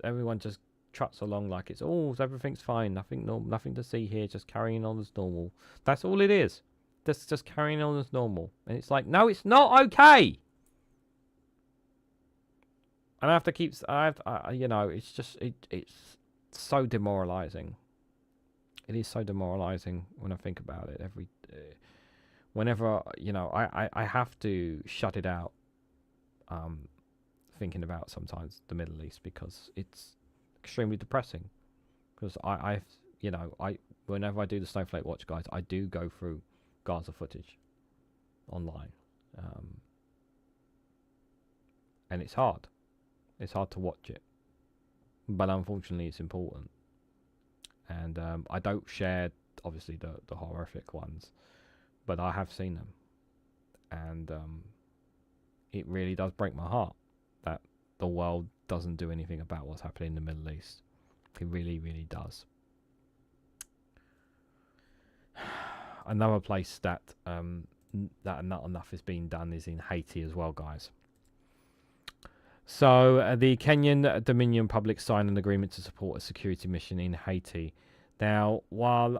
S1: trots along like it's everything's fine, nothing to see here, just carrying on as normal. That's all it is. Just carrying on as normal. And it's like, no, it's not okay. And I have to keep, you know, it's just it's so demoralizing. It is so demoralizing when I think about it. Whenever, you know, I have to shut it out. Thinking about sometimes the Middle East, because it's extremely depressing. Because whenever I do the Snowflake Watch, guys, I do go through Gaza footage online, and it's hard. It's hard to watch it, but unfortunately, it's important. And I don't share, obviously, the horrific ones, but I have seen them, and it really does break my heart that the world doesn't do anything about what's happening in the Middle East. It really, really does. Another place that that not enough is being done is in Haiti as well, guys. So the Kenyan Dominican Republic signed an agreement to support a security mission in Haiti. Now, while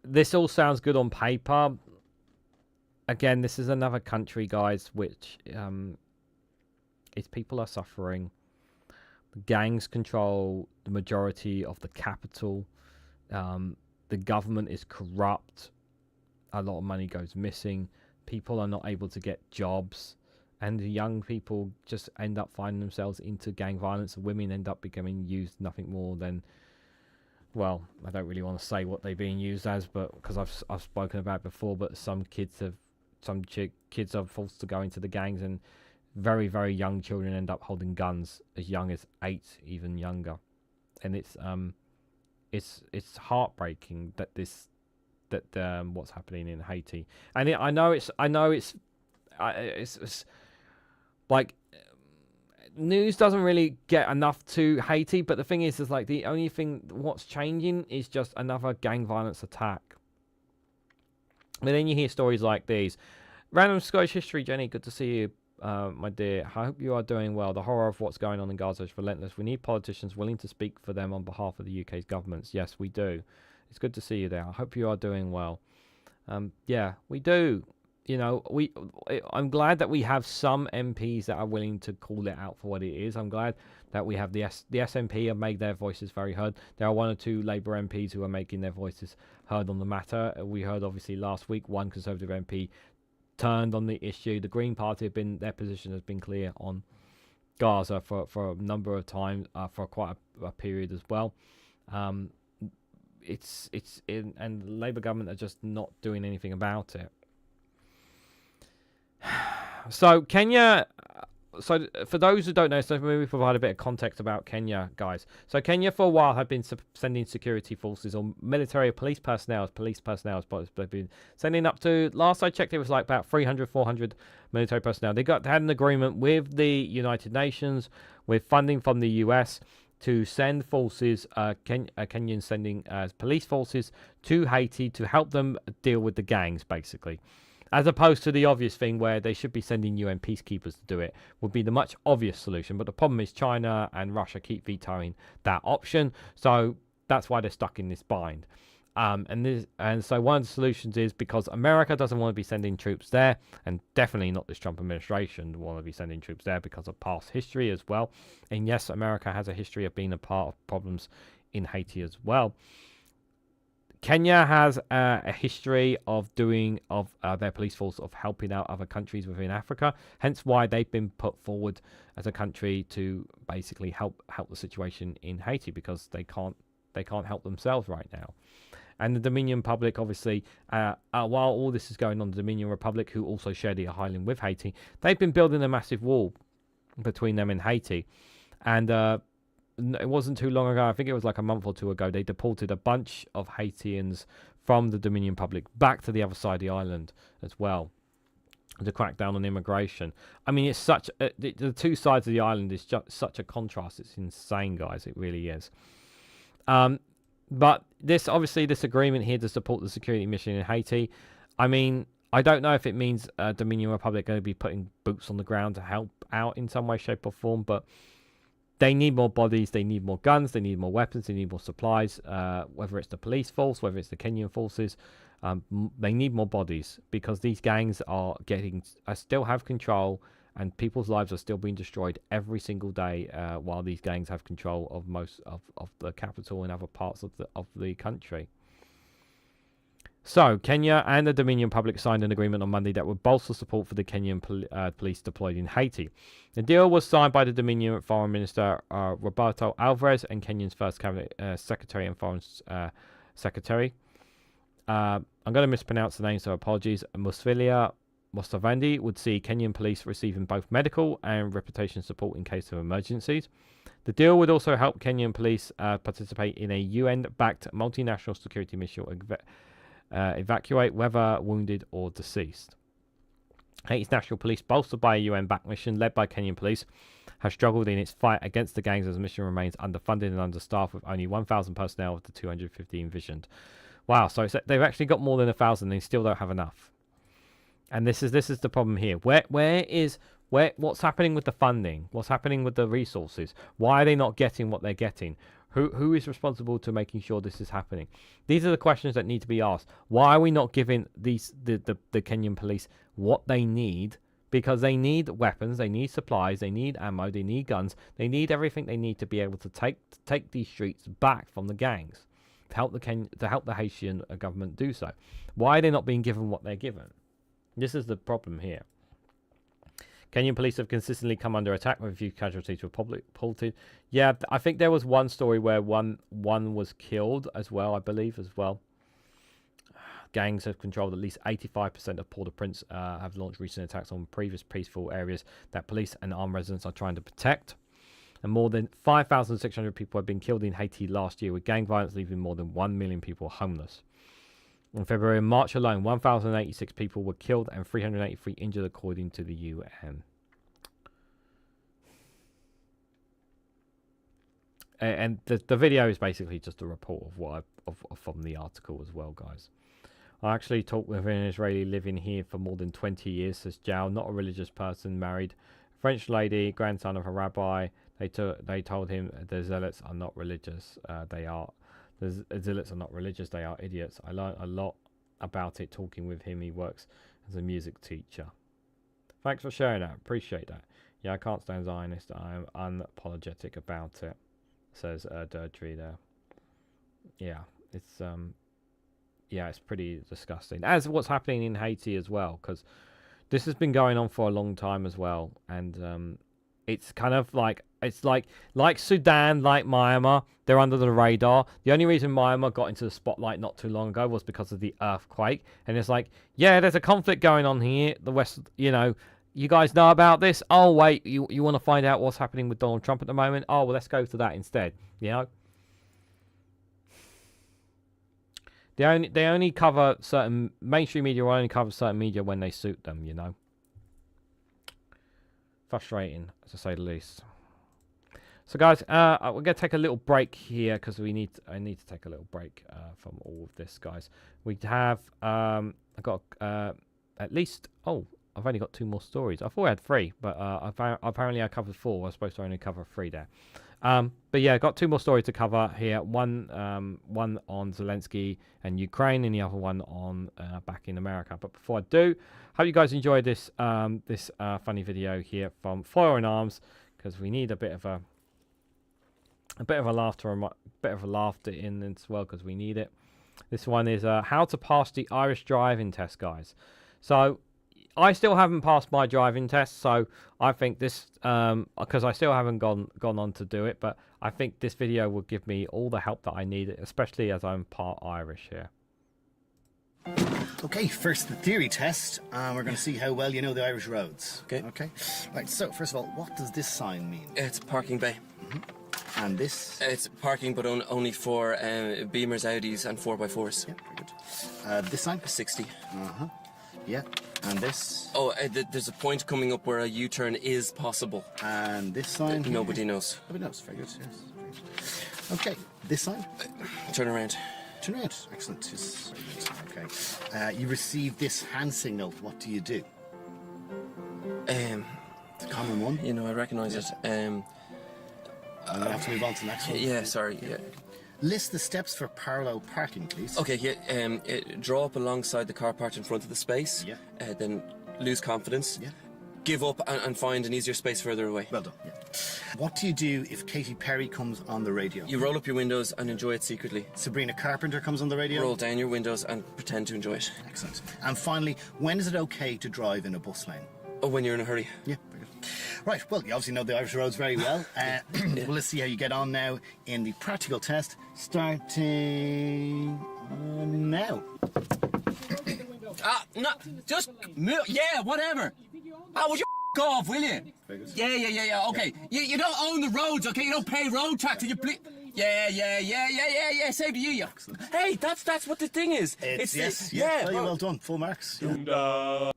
S1: this all sounds good on paper. Again, this is another country, guys, which its people are suffering. The gangs control the majority of the capital. The government is corrupt. A lot of money goes missing. People are not able to get jobs. And the young people just end up finding themselves into gang violence. Women end up becoming used nothing more than, well, I don't really want to say what they're being used as, but because I've spoken about it before, but some kids are forced to go into the gangs, and very, very young children end up holding guns as young as 8, even younger. And it's heartbreaking that this what's happening in Haiti. And I know it's like news doesn't really get enough to Haiti, but the thing is like the only thing what's changing is just another gang violence attack. But then you hear stories like these. Random Scottish History, Jenny, good to see you, my dear. I hope you are doing well. The horror of what's going on in Gaza is relentless. We need politicians willing to speak for them on behalf of the UK's governments. Yes, we do. It's good to see you there. I hope you are doing well. Yeah, we do. You know, I'm glad that we have some MPs that are willing to call it out for what it is. I'm glad that we have the SNP have made their voices very heard. There are 1 or 2 Labour MPs who are making their voices heard on the matter. We heard obviously last week 1 Conservative MP turned on the issue. The Green Party their position has been clear on Gaza for a number of times, for quite a period as well. And the Labour government are just not doing anything about it. So Kenya, so for those who don't know, so maybe provide a bit of context about Kenya, guys. So Kenya for a while had been sending security forces or military police personnel, but they've been sending up to, last I checked, it was like about 300, 400 military personnel. They had an agreement with the United Nations, with funding from the US, to send forces, Kenyans sending police forces to Haiti to help them deal with the gangs, basically. As opposed to the obvious thing where they should be sending UN peacekeepers to do it, would be the much obvious solution. But the problem is China and Russia keep vetoing that option. So that's why they're stuck in this bind. And so one of the solutions is because America doesn't want to be sending troops there, and definitely not this Trump administration want to be sending troops there because of past history as well. And yes, America has a history of being a part of problems in Haiti as well. Kenya has a history of their police force of helping out other countries within Africa, hence why they've been put forward as a country to basically help the situation in Haiti, because they can't help themselves right now. And the Dominican Republic, obviously, while all this is going on, the Dominican Republic, who also share the island with Haiti, they've been building a massive wall between them and Haiti. And it wasn't too long ago, I think it was like a month or 2 ago, they deported a bunch of Haitians from the Dominican Republic back to the other side of the island as well, to crack down on immigration. I mean, it's such the 2 sides of the island is just such a contrast. It's insane, guys. It really is. But this agreement here to support the security mission in Haiti, I mean, I don't know if it means Dominican Republic going to be putting boots on the ground to help out in some way, shape or form, but they need more bodies, they need more guns, they need more weapons, they need more supplies, whether it's the police force, whether it's the Kenyan forces, they need more bodies, because these gangs still have control, and people's lives are still being destroyed every single day while these gangs have control of most of the capital and other parts of the country. So, Kenya and the Dominican Republic signed an agreement on Monday that would bolster support for the Kenyan police deployed in Haiti. The deal was signed by the Dominican Foreign Minister Roberto Alvarez and Kenyan's first cabinet secretary and foreign secretary. I'm going to mispronounce the name, so apologies. Musfilia Mostavandi would see Kenyan police receiving both medical and reputation support in case of emergencies. The deal would also help Kenyan police participate in a UN-backed multinational security mission, evacuate whether wounded or deceased. Haiti's national police, bolstered by a UN-backed mission led by Kenyan police, has struggled in its fight against the gangs as the mission remains underfunded and understaffed, with only 1,000 personnel of the 250 envisioned. Wow, so they've actually got more than 1,000, they still don't have enough. And this is the problem here. What's happening with the funding? What's happening with the resources? Why are they not getting what they're getting? Who is responsible to making sure this is happening? These are the questions that need to be asked. Why are we not giving the Kenyan police what they need? Because they need weapons, they need supplies, they need ammo, they need guns, they need everything they need to be able to take these streets back from the gangs, to help the Haitian government do so. Why are they not being given what they're given? This is the problem here. Kenyan police have consistently come under attack, with a few casualties reported. Yeah, I think there was one story where one was killed as well, I believe, as well. Gangs have controlled at least 85% of Port-au-Prince, have launched recent attacks on previous peaceful areas that police and armed residents are trying to protect. And more than 5,600 people have been killed in Haiti last year, with gang violence leaving more than 1 million people homeless. In February and March alone, 1,086 people were killed and 383 injured, according to the UN. And the video is basically just a report of what from the article as well, guys. I actually talked with an Israeli living here for more than 20 years, says Jal, not a religious person, married a French lady, grandson of a rabbi. They told him the zealots are not religious. The zealots are not religious. They are idiots. I learned a lot about it talking with him. He works as a music teacher. Thanks for sharing that. Appreciate that. Yeah, I can't stand Zionist. I am unapologetic about it, says Deirdre there. Yeah, it's it's pretty disgusting. As what's happening in Haiti as well, because this has been going on for a long time as well, and it's kind of like Sudan, like Myanmar, they're under the radar. The only reason Myanmar got into the spotlight not too long ago was because of the earthquake, and it's like, yeah, there's a conflict going on here. The West, you guys know about this. Oh wait, you want to find out what's happening with Donald Trump at the moment? Oh well, let's go to that instead. They only cover certain mainstream media, will only cover certain media when they suit them. Frustrating, to say the least. So, guys, we're gonna take a little break here because I need to take a little break from all of this, guys. We have I got at least I've only got 2 more stories. I thought I had 3, but apparently I covered 4. I was supposed to only cover 3 there. But yeah, I got 2 more stories to cover here. One on Zelenskyy and Ukraine, and the other one on back in America. But before I do, hope you guys enjoyed this funny video here from Foil in Arms, because we need a bit of a laughter in as well, because we need it. This one is how to pass the Irish driving test, guys. So I still haven't passed my driving test, so I think this, because I still haven't gone on to do it, but I think this video will give me all the help that I need, especially as I'm part Irish here.
S10: Okay, first the theory test, and we're going to see how well you know the Irish roads. Okay. Right, so first of all, what does this sign mean?
S11: It's parking bay.
S10: And this?
S11: It's parking, but only for Beamers, Audis, and 4x4s.
S10: Yeah, very good. This sign?
S11: 60.
S10: Yeah. And this?
S11: Oh, there's a point coming up where a U-turn is possible.
S10: And this sign?
S11: Nobody knows.
S10: Nobody knows. Very good. Yes. Okay. This sign?
S11: Turn around.
S10: Turn around. Excellent. Yes. Okay. You receive this hand signal. What do you do? The common one.
S11: I recognise it.
S10: I'm going to have to move on to the next one.
S11: Yeah, sorry. Yeah.
S10: List the steps for parallel parking, please.
S11: Okay, yeah. Draw up alongside the car parked in front of the space.
S10: Yeah.
S11: Then lose confidence.
S10: Yeah.
S11: Give up and find an easier space further away.
S10: Well done. Yeah. What do you do if Katy Perry comes on the radio?
S11: You roll up your windows and enjoy it secretly.
S10: Sabrina Carpenter comes on the radio?
S11: Roll down your windows and pretend to enjoy it.
S10: Excellent. And finally, when is it okay to drive in a bus lane?
S11: Oh, when you're in a hurry.
S10: Yeah, very good. Right, well, you obviously know the Irish roads very well. Well, let's see how you get on now in the practical test, starting now.
S12: No, just move. Yeah, whatever. Would you off, will you? Yeah. Okay. You don't own the roads, okay? You don't pay road tax, and you Yeah. Same to you. Hey, that's what the thing is.
S10: It's yes. Yeah. Well done. Full marks. Yeah.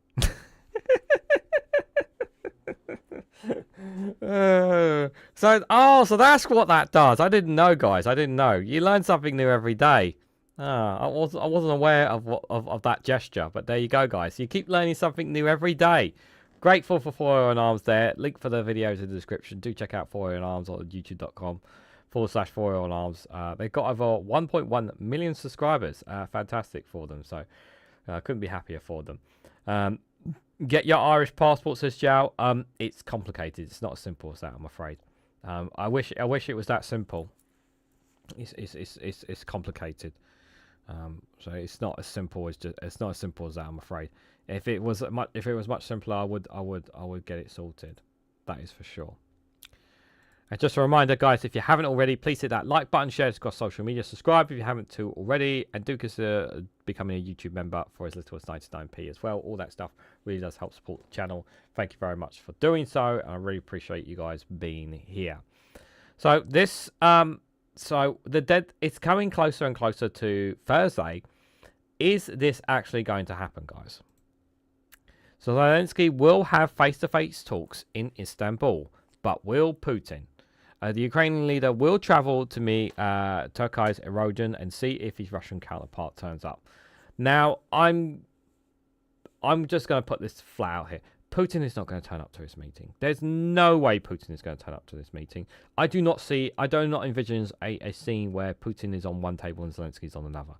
S1: So that's what that does. I didn't know, guys. I didn't know. You learn something new every day. I wasn't aware of that gesture, but there you go, guys. You keep learning something new every day. Grateful for Foil in Arms there. Link for the videos in the description. Do check out Foil in Arms on youtube.com/Foil in Arms. They've got over 1.1 million subscribers. Fantastic for them. So couldn't be happier for them. Get your Irish passport, says Joe. It's complicated. It's not as simple as that, I'm afraid. I wish it was that simple. It's complicated. So it's not as simple as that, I'm afraid. If it was much simpler, I would get it sorted. That is for sure. And just a reminder, guys, if you haven't already, please hit that like button, share it across social media, subscribe if you haven't to already, and do consider becoming a YouTube member for as little as 99p as well. All that stuff really does help support the channel. Thank you very much for doing so, and I really appreciate you guys being here. So this, it's coming closer and closer to Thursday. is this actually going to happen, guys? So Zelenskyy will have face-to-face talks in Istanbul, but will Putin? The Ukrainian leader will travel to meet Turkey's Erdogan and see if his Russian counterpart turns up. Now, I'm just going to put this flat out here. Putin is not going to turn up to this meeting. There's no way Putin is going to turn up to this meeting. I do not envision a scene where Putin is on one table and Zelenskyy is on another.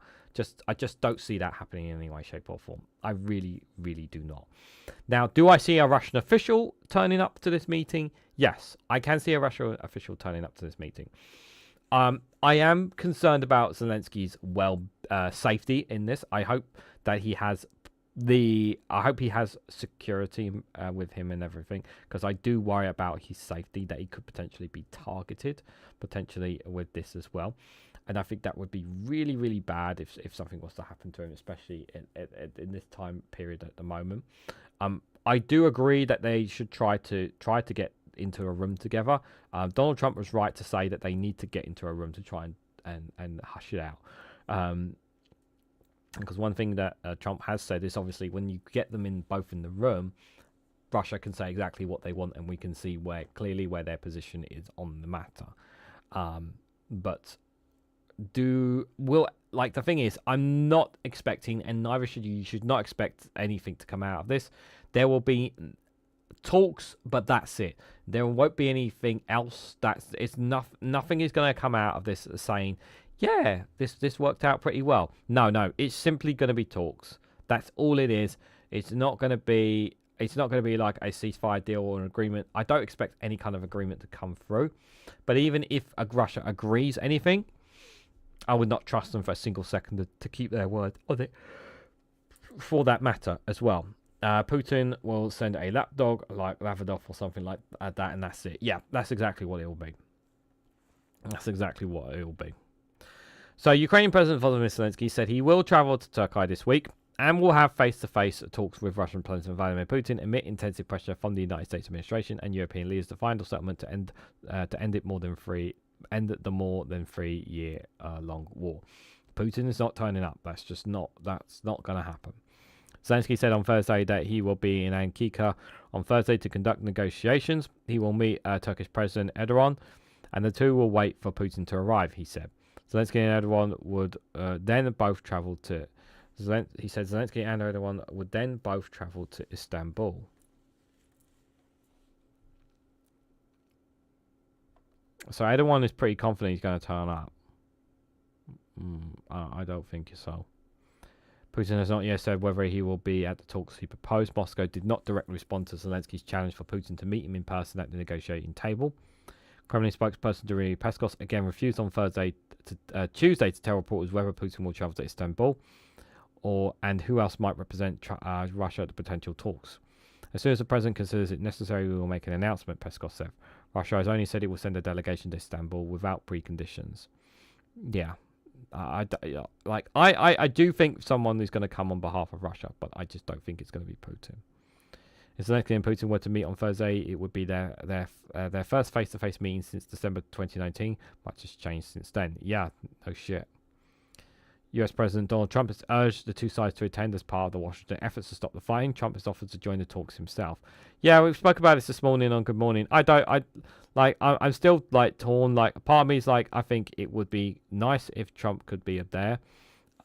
S1: I just don't see that happening in any way, shape, or form. I really, really do not. Now, do I see a Russian official turning up to this meeting? Yes, I can see a Russian official turning up to this meeting. I am concerned about Zelenskyy's safety in this. I hope that he has security with him and everything, because I do worry about his safety, that he could potentially be targeted potentially with this as well. And I think that would be really, really bad if something was to happen to him, especially in this time period at the moment. I do agree that they should try to get into a room together. Donald Trump was right to say that they need to get into a room to try and hush it out. Because one thing that Trump has said is, obviously, when you get them both in the room, Russia can say exactly what they want, and we can see clearly where their position is on the matter. But the thing is, I'm not expecting, and neither should you. You should not expect anything to come out of this. There will be talks, but that's it. There won't be anything else. Nothing is going to come out of this saying, yeah, this worked out pretty well. No, it's simply going to be talks. That's all it is. It's not going to be like a ceasefire deal or an agreement. I don't expect any kind of agreement to come through. But even if Russia agrees anything, I would not trust them for a single second to keep their word on it, for that matter as well. Putin will send a lapdog like Lavadov or something like that, and that's it. Yeah, that's exactly what it will be. That's exactly what it will be. So Ukrainian President Volodymyr Zelenskyy said he will travel to Turkey this week and will have face-to-face talks with Russian President Vladimir Putin amid intensive pressure from the United States administration and European leaders to find a settlement to end the more than 3 year long war. Putin is not turning up. That's not going to happen. Zelenskyy said on Thursday that he will be in Ankara on Thursday to conduct negotiations. He will meet Turkish President Erdogan, and the two will wait for Putin to arrive, he said. Zelenskyy and Erdogan would then both travel to... He said Zelenskyy and Erdogan would then both travel to Istanbul. So Erdogan is pretty confident he's going to turn up. I don't think so. Putin has not yet said whether he will be at the talks he proposed. Moscow did not directly respond to Zelenskyy's challenge for Putin to meet him in person at the negotiating table. Kremlin spokesperson Dmitry Peskov again refused on Tuesday to tell reporters whether Putin will travel to Istanbul and who else might represent Russia at the potential talks. As soon as the president considers it necessary, we will make an announcement, Peskov said. Russia has only said it will send a delegation to Istanbul without preconditions. Yeah. I do think someone is going to come on behalf of Russia, but I just don't think it's going to be Putin. If Zelenskyy and Putin were to meet on Thursday, it would be their first face-to-face meeting since December 2019. Much has changed since then. Yeah, no shit. US President Donald Trump has urged the two sides to attend as part of the Washington efforts to stop the fighting. Trump has offered to join the talks himself. Yeah, we spoke about this morning on Good Morning. I'm still torn. Part of me is I think it would be nice if Trump could be there.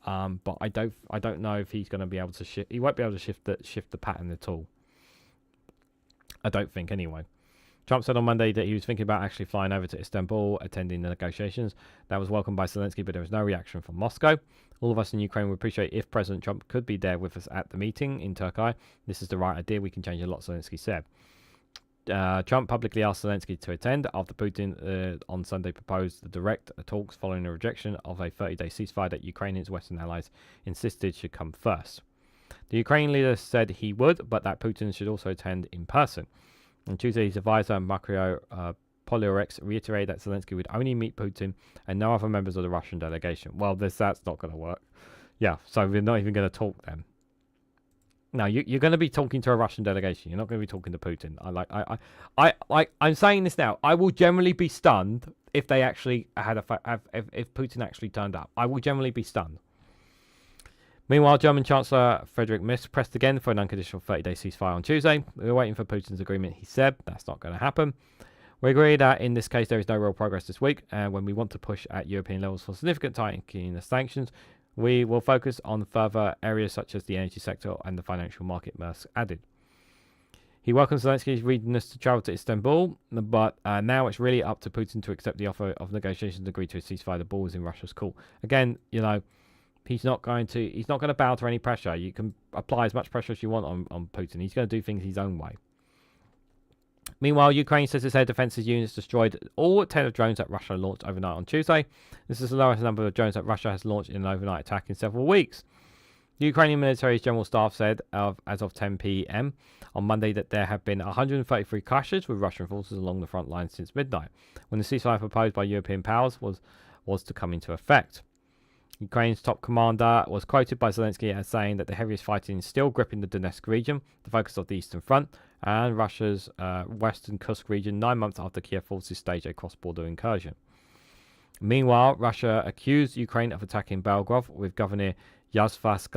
S1: But I don't know if he's going to be able to shift. He won't be able to shift the pattern at all. I don't think anyway. Trump said on Monday that he was thinking about actually flying over to Istanbul, attending the negotiations. That was welcomed by Zelenskyy, but there was no reaction from Moscow. All of us in Ukraine would appreciate if President Trump could be there with us at the meeting in Turkey. This is the right idea. We can change a lot, Zelenskyy said. Trump publicly asked Zelenskyy to attend after Putin on Sunday proposed the direct talks following a rejection of a 30-day ceasefire that Ukrainians' Western allies insisted should come first. The Ukrainian leader said he would, but that Putin should also attend in person. On Tuesday, his advisor, Makrio Polyoreks, reiterated that Zelenskyy would only meet Putin and no other members of the Russian delegation. Well, that's not going to work. Yeah, so we're not even going to talk then. No, you're going to be talking to a Russian delegation. You're not going to be talking to Putin. I'm saying this now. I will generally be stunned if they actually if Putin actually turned up. I will generally be stunned. Meanwhile, German Chancellor Friedrich Merz pressed again for an unconditional 30-day ceasefire on Tuesday. We were waiting for Putin's agreement, he said. That's not going to happen. We agree that in this case there is no real progress this week, and when we want to push at European levels for significant tightening of sanctions, we will focus on further areas such as the energy sector and the financial market, Merz added. He welcomes Zelensky's readiness to travel to Istanbul, but now it's really up to Putin to accept the offer of negotiations and agree to a ceasefire. The ball is in Russia's court. Again, you know, he's not going to bow to any pressure. You can apply as much pressure as you want on Putin. He's going to do things his own way. Meanwhile, Ukraine says its air defences units destroyed all 10 of drones that Russia launched overnight on Tuesday. This is the lowest number of drones that Russia has launched in an overnight attack in several weeks. The Ukrainian military's general staff said as of 10 p.m. on Monday that there have been 133 clashes with Russian forces along the front line since midnight, when the ceasefire proposed by European powers was to come into effect. Ukraine's top commander was quoted by Zelenskyy as saying that the heaviest fighting is still gripping the Donetsk region, the focus of the Eastern Front, and Russia's western Kursk region 9 months after Kiev forces staged a cross-border incursion. Meanwhile, Russia accused Ukraine of attacking Belgorod, with Governor Yazvas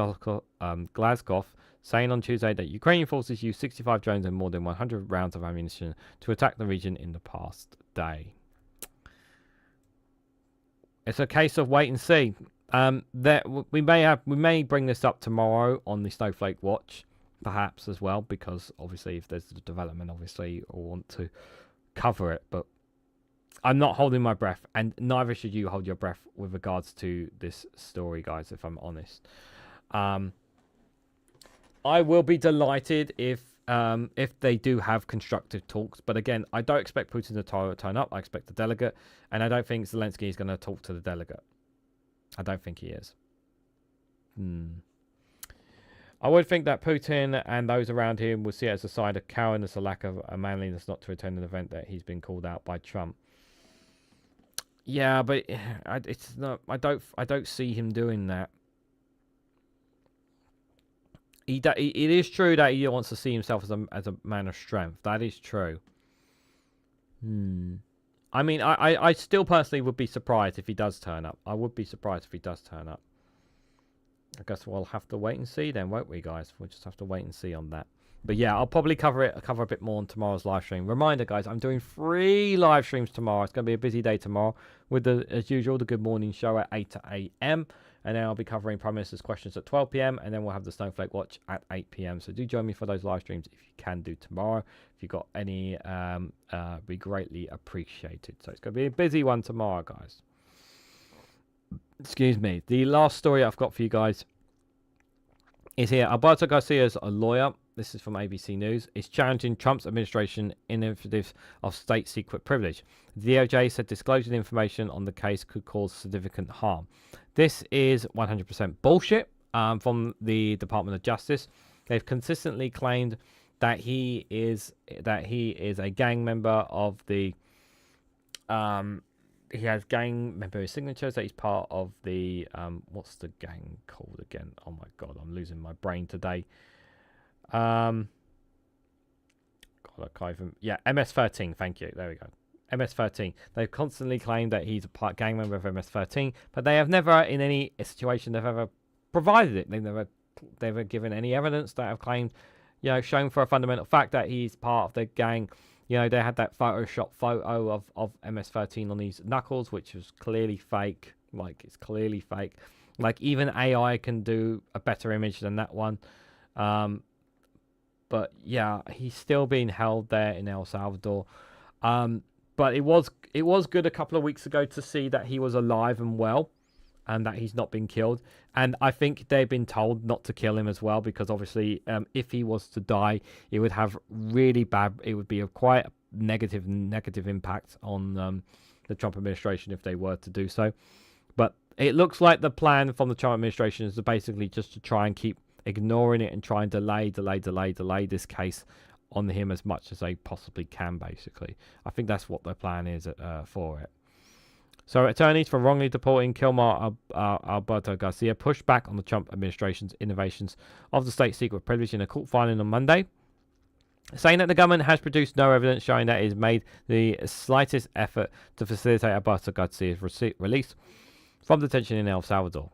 S1: Glazkov saying on Tuesday that Ukrainian forces used 65 drones and more than 100 rounds of ammunition to attack the region in the past day. It's a case of wait and see. We may bring this up tomorrow on the Snowflake Watch, perhaps as well, because obviously if there's a development, obviously we'll want to cover it. But I'm not holding my breath, and neither should you hold your breath with regards to this story, guys, if I'm honest. I will be delighted if they do have constructive talks. But again, I don't expect Putin to turn up. I expect the delegate, and I don't think Zelenskyy is going to talk to the delegate. I don't think he is. I would think that Putin and those around him would see it as a sign of cowardice, a lack of manliness not to attend an event that he's been called out by Trump. Yeah, but it's not. I don't see him doing that. It is true that he wants to see himself as a man of strength. That is true. I mean, I still personally would be surprised if he does turn up. I would be surprised if he does turn up. I guess we'll have to wait and see then, won't we, guys? We'll just have to wait and see on that. But yeah, I'll probably cover a bit more on tomorrow's live stream. Reminder, guys, I'm doing 3 live streams tomorrow. It's going to be a busy day tomorrow with, as usual, the Good Morning Show at 8 a.m. And then I'll be covering Prime Minister's questions at 12 p.m. And then we'll have the Snowflake Watch at 8 p.m. So do join me for those live streams if you can do tomorrow. If you've got any, be greatly appreciated. So it's going to be a busy one tomorrow, guys. Excuse me. The last story I've got for you guys is here. Abrego Garcia is a lawyer. This is from ABC News. Is challenging Trump's administration initiatives of state secret privilege. The DOJ said disclosing information on the case could cause significant harm. This is 100% bullshit from the Department of Justice. They've consistently claimed that he is a gang member of the. He has gang member signatures, that he's part of the what's the gang called again? Oh my god, I'm losing my brain today. God, I can't even. Yeah, MS-13. Thank you. There we go. MS-13. They've constantly claimed that he's a gang member of MS-13, but they have never, in any situation, they've ever provided it. They've never given any evidence that have claimed, shown for a fundamental fact that he's part of the gang. They had that Photoshop photo of MS-13 on his knuckles, which was clearly fake. Like, it's clearly fake. Like, even AI can do a better image than that one. But yeah, he's still being held there in El Salvador. But it was good a couple of weeks ago to see that he was alive and well, and that he's not been killed. And I think they've been told not to kill him as well, because obviously, if he was to die, it would have really bad. It would be a quite negative impact on the Trump administration if they were to do so. But it looks like the plan from the Trump administration is basically just to try and keep ignoring it and try and delay this case on him as much as they possibly can, basically. I think that's what their plan is for it. So attorneys for wrongly deporting Kilmar Abrego Garcia pushed back on the Trump administration's innovations of the state secret privilege in a court filing on Monday, saying that the government has produced no evidence showing that it has made the slightest effort to facilitate Abrego Garcia's release from detention in El Salvador.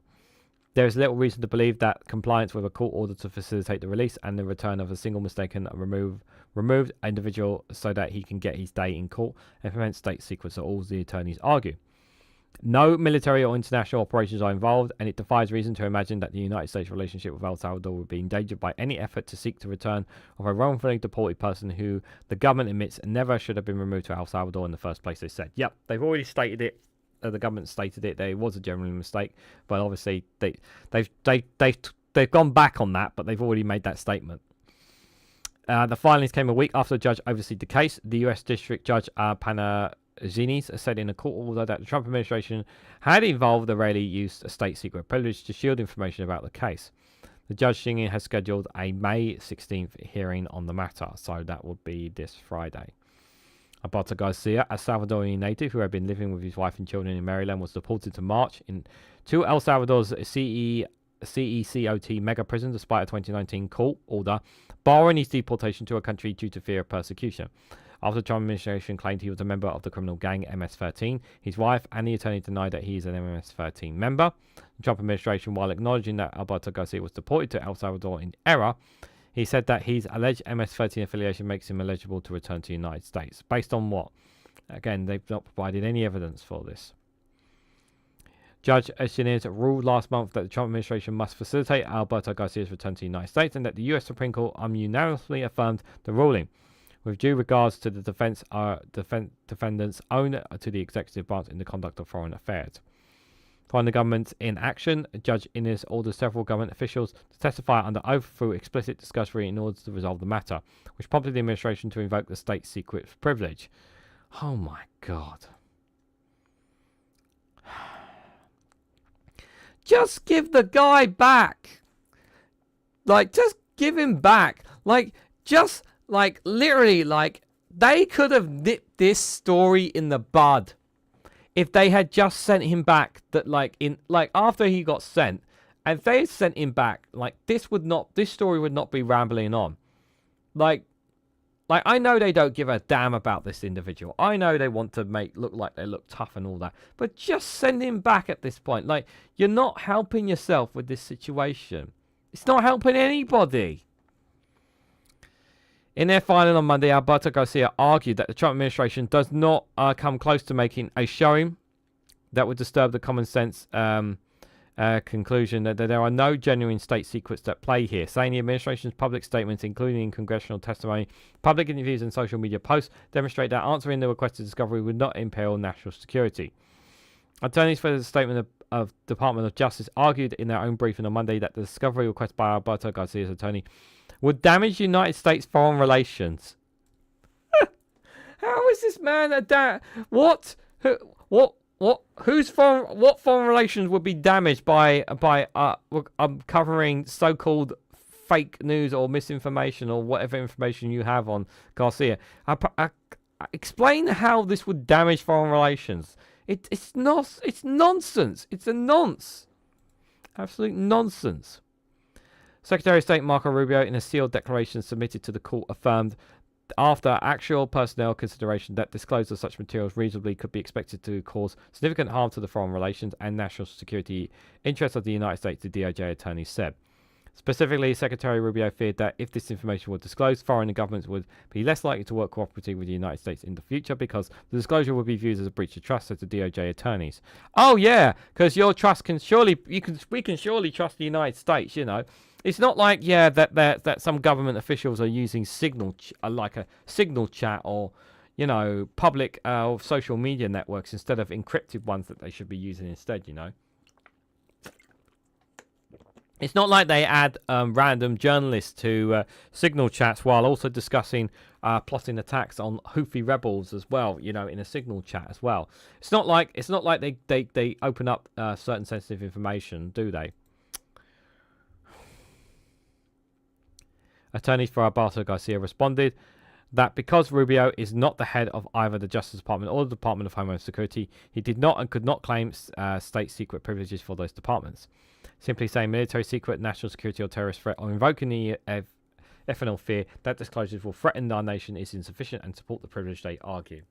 S1: There is little reason to believe that compliance with a court order to facilitate the release and the return of a single mistaken removed individual so that he can get his day in court and prevent state secrets, all the attorneys argue. No military or international operations are involved, and it defies reason to imagine that the United States' relationship with El Salvador would be endangered by any effort to seek the return of a wrongfully deported person who the government admits never should have been removed to El Salvador in the first place, they said. Yep, they've already stated it. The government stated it. It was a genuine mistake, but obviously they've gone back on that, but they've already made that statement. The filings came a week after the judge overseed the case. The U.S. District Judge Zinis said in a court order that the Trump administration had involved the rarely used state secret privilege to shield information about the case. The judge Xingin has scheduled a May 16th hearing on the matter, so that would be this Friday. Abrego Garcia, a Salvadorian native who had been living with his wife and children in Maryland, was deported to March to El Salvador's CECOT mega prison despite a 2019 court order barring his deportation to a country due to fear of persecution. After the Trump administration claimed he was a member of the criminal gang MS-13, his wife and the attorney denied that he is an MS-13 member. The Trump administration, while acknowledging that Abrego Garcia was deported to El Salvador in error, he said that his alleged MS-13 affiliation makes him eligible to return to the United States. Based on what? Again, they've not provided any evidence for this. Judge Echeniz ruled last month that the Trump administration must facilitate Abrego Garcia's return to the United States and that the U.S. Supreme Court unanimously affirmed the ruling. With due regards to the defendant's own to the executive branch in the conduct of foreign affairs. Following the government's inaction, Judge Innes ordered several government officials to testify under oath through explicit discovery in order to resolve the matter, which prompted the administration to invoke the state secret privilege. Oh my God. Just give the guy back. Like, just give him back. Like, just, like, literally, like, they could have nipped this story in the bud if they had just sent him back, that after he got sent, and if they had sent him back, this story would not be rambling on. Like I know they don't give a damn about this individual. I know they want to look like they look tough and all that, but just send him back at this point. Like, you're not helping yourself with this situation. It's not helping anybody. In their filing on Monday, Abrego Garcia argued that the Trump administration does not come close to making a showing that would disturb the common sense conclusion that there are no genuine state secrets at play here, saying the administration's public statements, including congressional testimony, public interviews and social media posts, demonstrate that answering the requested discovery would not imperil national security. Attorneys for the statement of Department of Justice argued in their own briefing on Monday that the discovery request by Abrego Garcia's attorney would damage United States foreign relations. How is this man what foreign relations would be damaged by uncovering so-called fake news or misinformation or whatever information you have on Garcia? Explain how this would damage foreign relations. It's nonsense. It's a nonce. Absolute nonsense. Secretary of State Marco Rubio, in a sealed declaration submitted to the court, affirmed after actual personnel consideration that disclosure of such materials reasonably could be expected to cause significant harm to the foreign relations and national security interests of the United States, the DOJ attorney said. Specifically, Secretary Rubio feared that if this information were disclosed, foreign governments would be less likely to work cooperatively with the United States in the future because the disclosure would be viewed as a breach of trust, said the DOJ attorneys. Oh yeah, because your trust can surely, we can surely trust the United States, you know. It's not like, yeah, that some government officials are using like a signal chat or, you know, public social media networks instead of encrypted ones that they should be using instead, you know. It's not like they add random journalists to signal chats while also discussing plotting attacks on Houthi rebels as well, you know, in a signal chat as well. It's not like they open up certain sensitive information, do they? Attorneys for Abrego Garcia responded that because Rubio is not the head of either the Justice Department or the Department of Homeland Security, he did not and could not claim state secret privileges for those departments. Simply saying military secret, national security or terrorist threat or invoking the eternal fear that disclosures will threaten our nation is insufficient and support the privilege, they argue.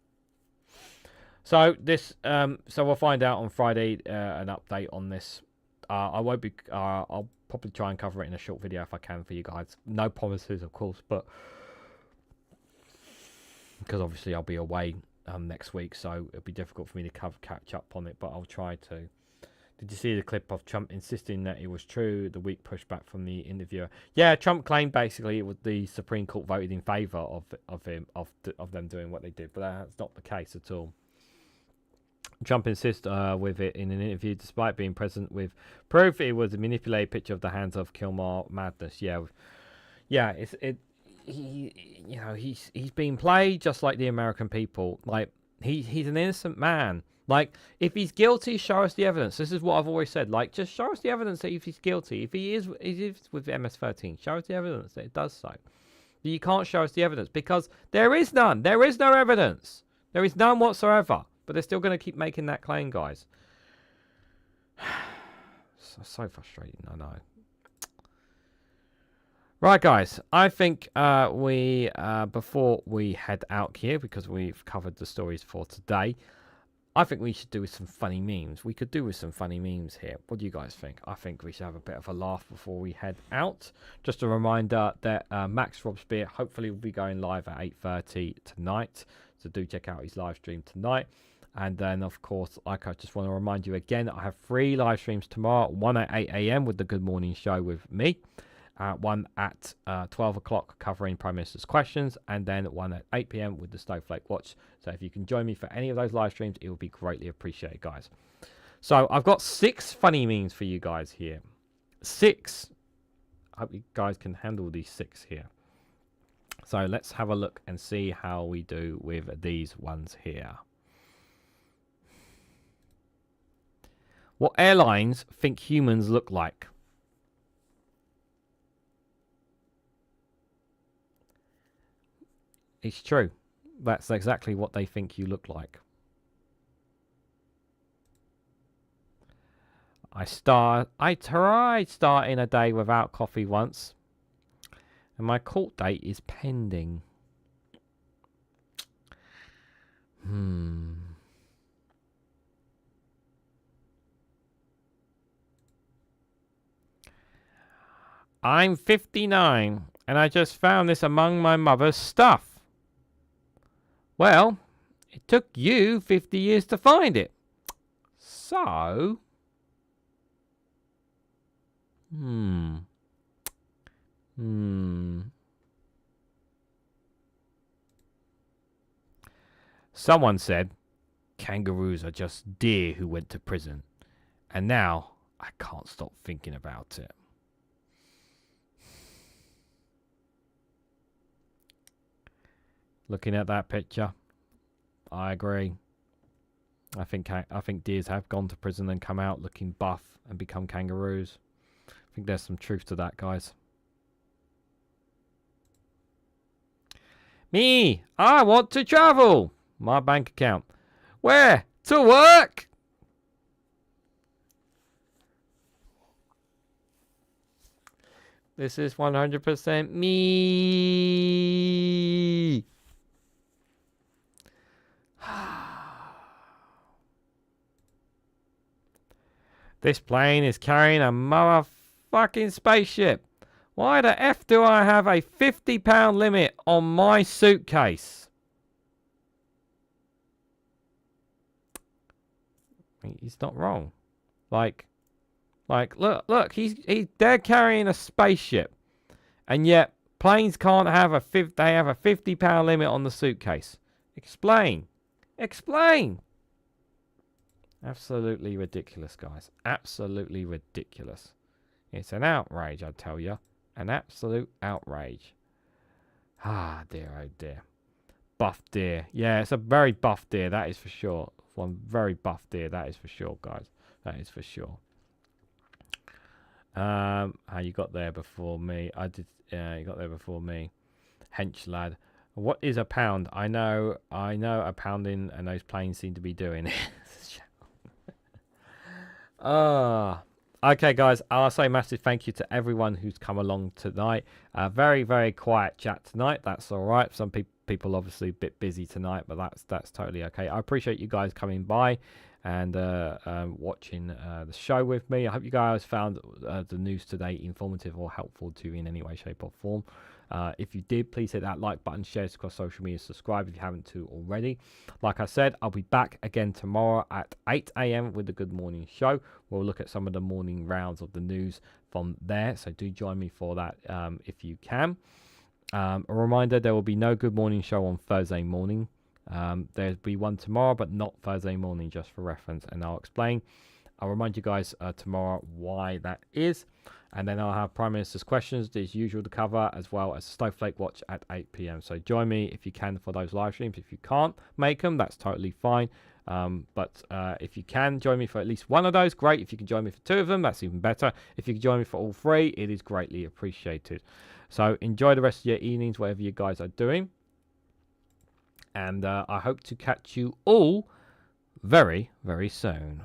S1: So this, so we'll find out on Friday an update on this. I won't be. I'll probably try and cover it in a short video if I can for you guys. No promises, of course, but because obviously I'll be away next week, so it'll be difficult for me to catch up on it. But I'll try to. Did you see the clip of Trump insisting that it was true? The weak pushback from the interviewer. Yeah, Trump claimed basically it was the Supreme Court voted in favour of them doing what they did, but that's not the case at all. Trump insists with it in an interview, despite being present with proof it was a manipulated picture of the hands of Kilmar Madness. Yeah, he's being played just like the American people. Like he's an innocent man. Like, if he's guilty, show us the evidence. This is what I've always said. Like, just show us the evidence that if he's guilty. If he is with MS-13, show us the evidence that it does so. But you can't show us the evidence because there is none. There is no evidence. There is none whatsoever. But they're still going to keep making that claim, guys. So frustrating, I know. Right, guys. I think we before we head out here, because we've covered the stories for today, I think we should do some funny memes. We could do with some funny memes here. What do you guys think? I think we should have a bit of a laugh before we head out. Just a reminder that Max Robespierre hopefully will be going live at 8:30 tonight. So do check out his live stream tonight. And then, of course, like I just want to remind you again, I have 3 live streams tomorrow. One at 8 a.m. with the Good Morning Show with me. One at 12 o'clock covering Prime Minister's questions, and then one at 8 p.m. with the Snowflake Watch. So if you can join me for any of those live streams, it would be greatly appreciated, guys. So I've got 6 funny memes for you guys here. 6. I hope you guys can handle these 6 here. So let's have a look and see how we do with these ones here. What airlines think humans look like? It's true. That's exactly what they think you look like. I tried starting a day without coffee once, and my court date is pending. I'm 59, and I just found this among my mother's stuff. Well, it took you 50 years to find it. So... Someone said, kangaroos are just deer who went to prison. And now, I can't stop thinking about it. Looking at that picture, I agree. I think deers have gone to prison and come out looking buff and become kangaroos. I think there's some truth to that, guys. Me, I want to travel. My bank account. Where? To work. This is 100% me. This plane is carrying a motherfucking spaceship. Why the F do I have a £50 limit on my suitcase? He's not wrong. Like, look, they're carrying a spaceship, and yet planes can't have they have a £50 limit on the suitcase. Explain. Absolutely ridiculous, guys. Absolutely ridiculous. It's an outrage, I tell you. An absolute outrage. Ah, dear, oh dear. Buff deer. Yeah, it's a very buff deer, that is for sure. One very buff deer, that is for sure, guys. That is for sure. How you got there before me? You got there before me. Hench lad. What is a pound? I know a pounding, and those planes seem to be doing it. Okay, guys. I'll say massive thank you to everyone who's come along tonight. Very, very quiet chat tonight. That's all right. Some people obviously a bit busy tonight, but that's totally okay. I appreciate you guys coming by and watching the show with me. I hope you guys found the news today informative or helpful to you in any way, shape, or form. If you did, please hit that like button, share this across social media, subscribe if you haven't to already. Like I said, I'll be back again tomorrow at 8 a.m. with the Good Morning Show. We'll look at some of the morning rounds of the news from there, so do join me for that if you can. A reminder, there will be no Good Morning Show on Thursday morning. There'll be one tomorrow, but not Thursday morning, just for reference, and I'll explain. I'll remind you guys tomorrow why that is, and then I'll have Prime Minister's questions as usual to cover, as well as Snowflake Watch at 8 p.m. So join me if you can for those live streams. If you can't make them, that's totally fine. But if you can join me for at least one of those, great. If you can join me for two of them, that's even better. If you can join me for all three, it is greatly appreciated. So enjoy the rest of your evenings, whatever you guys are doing. And I hope to catch you all very, very soon.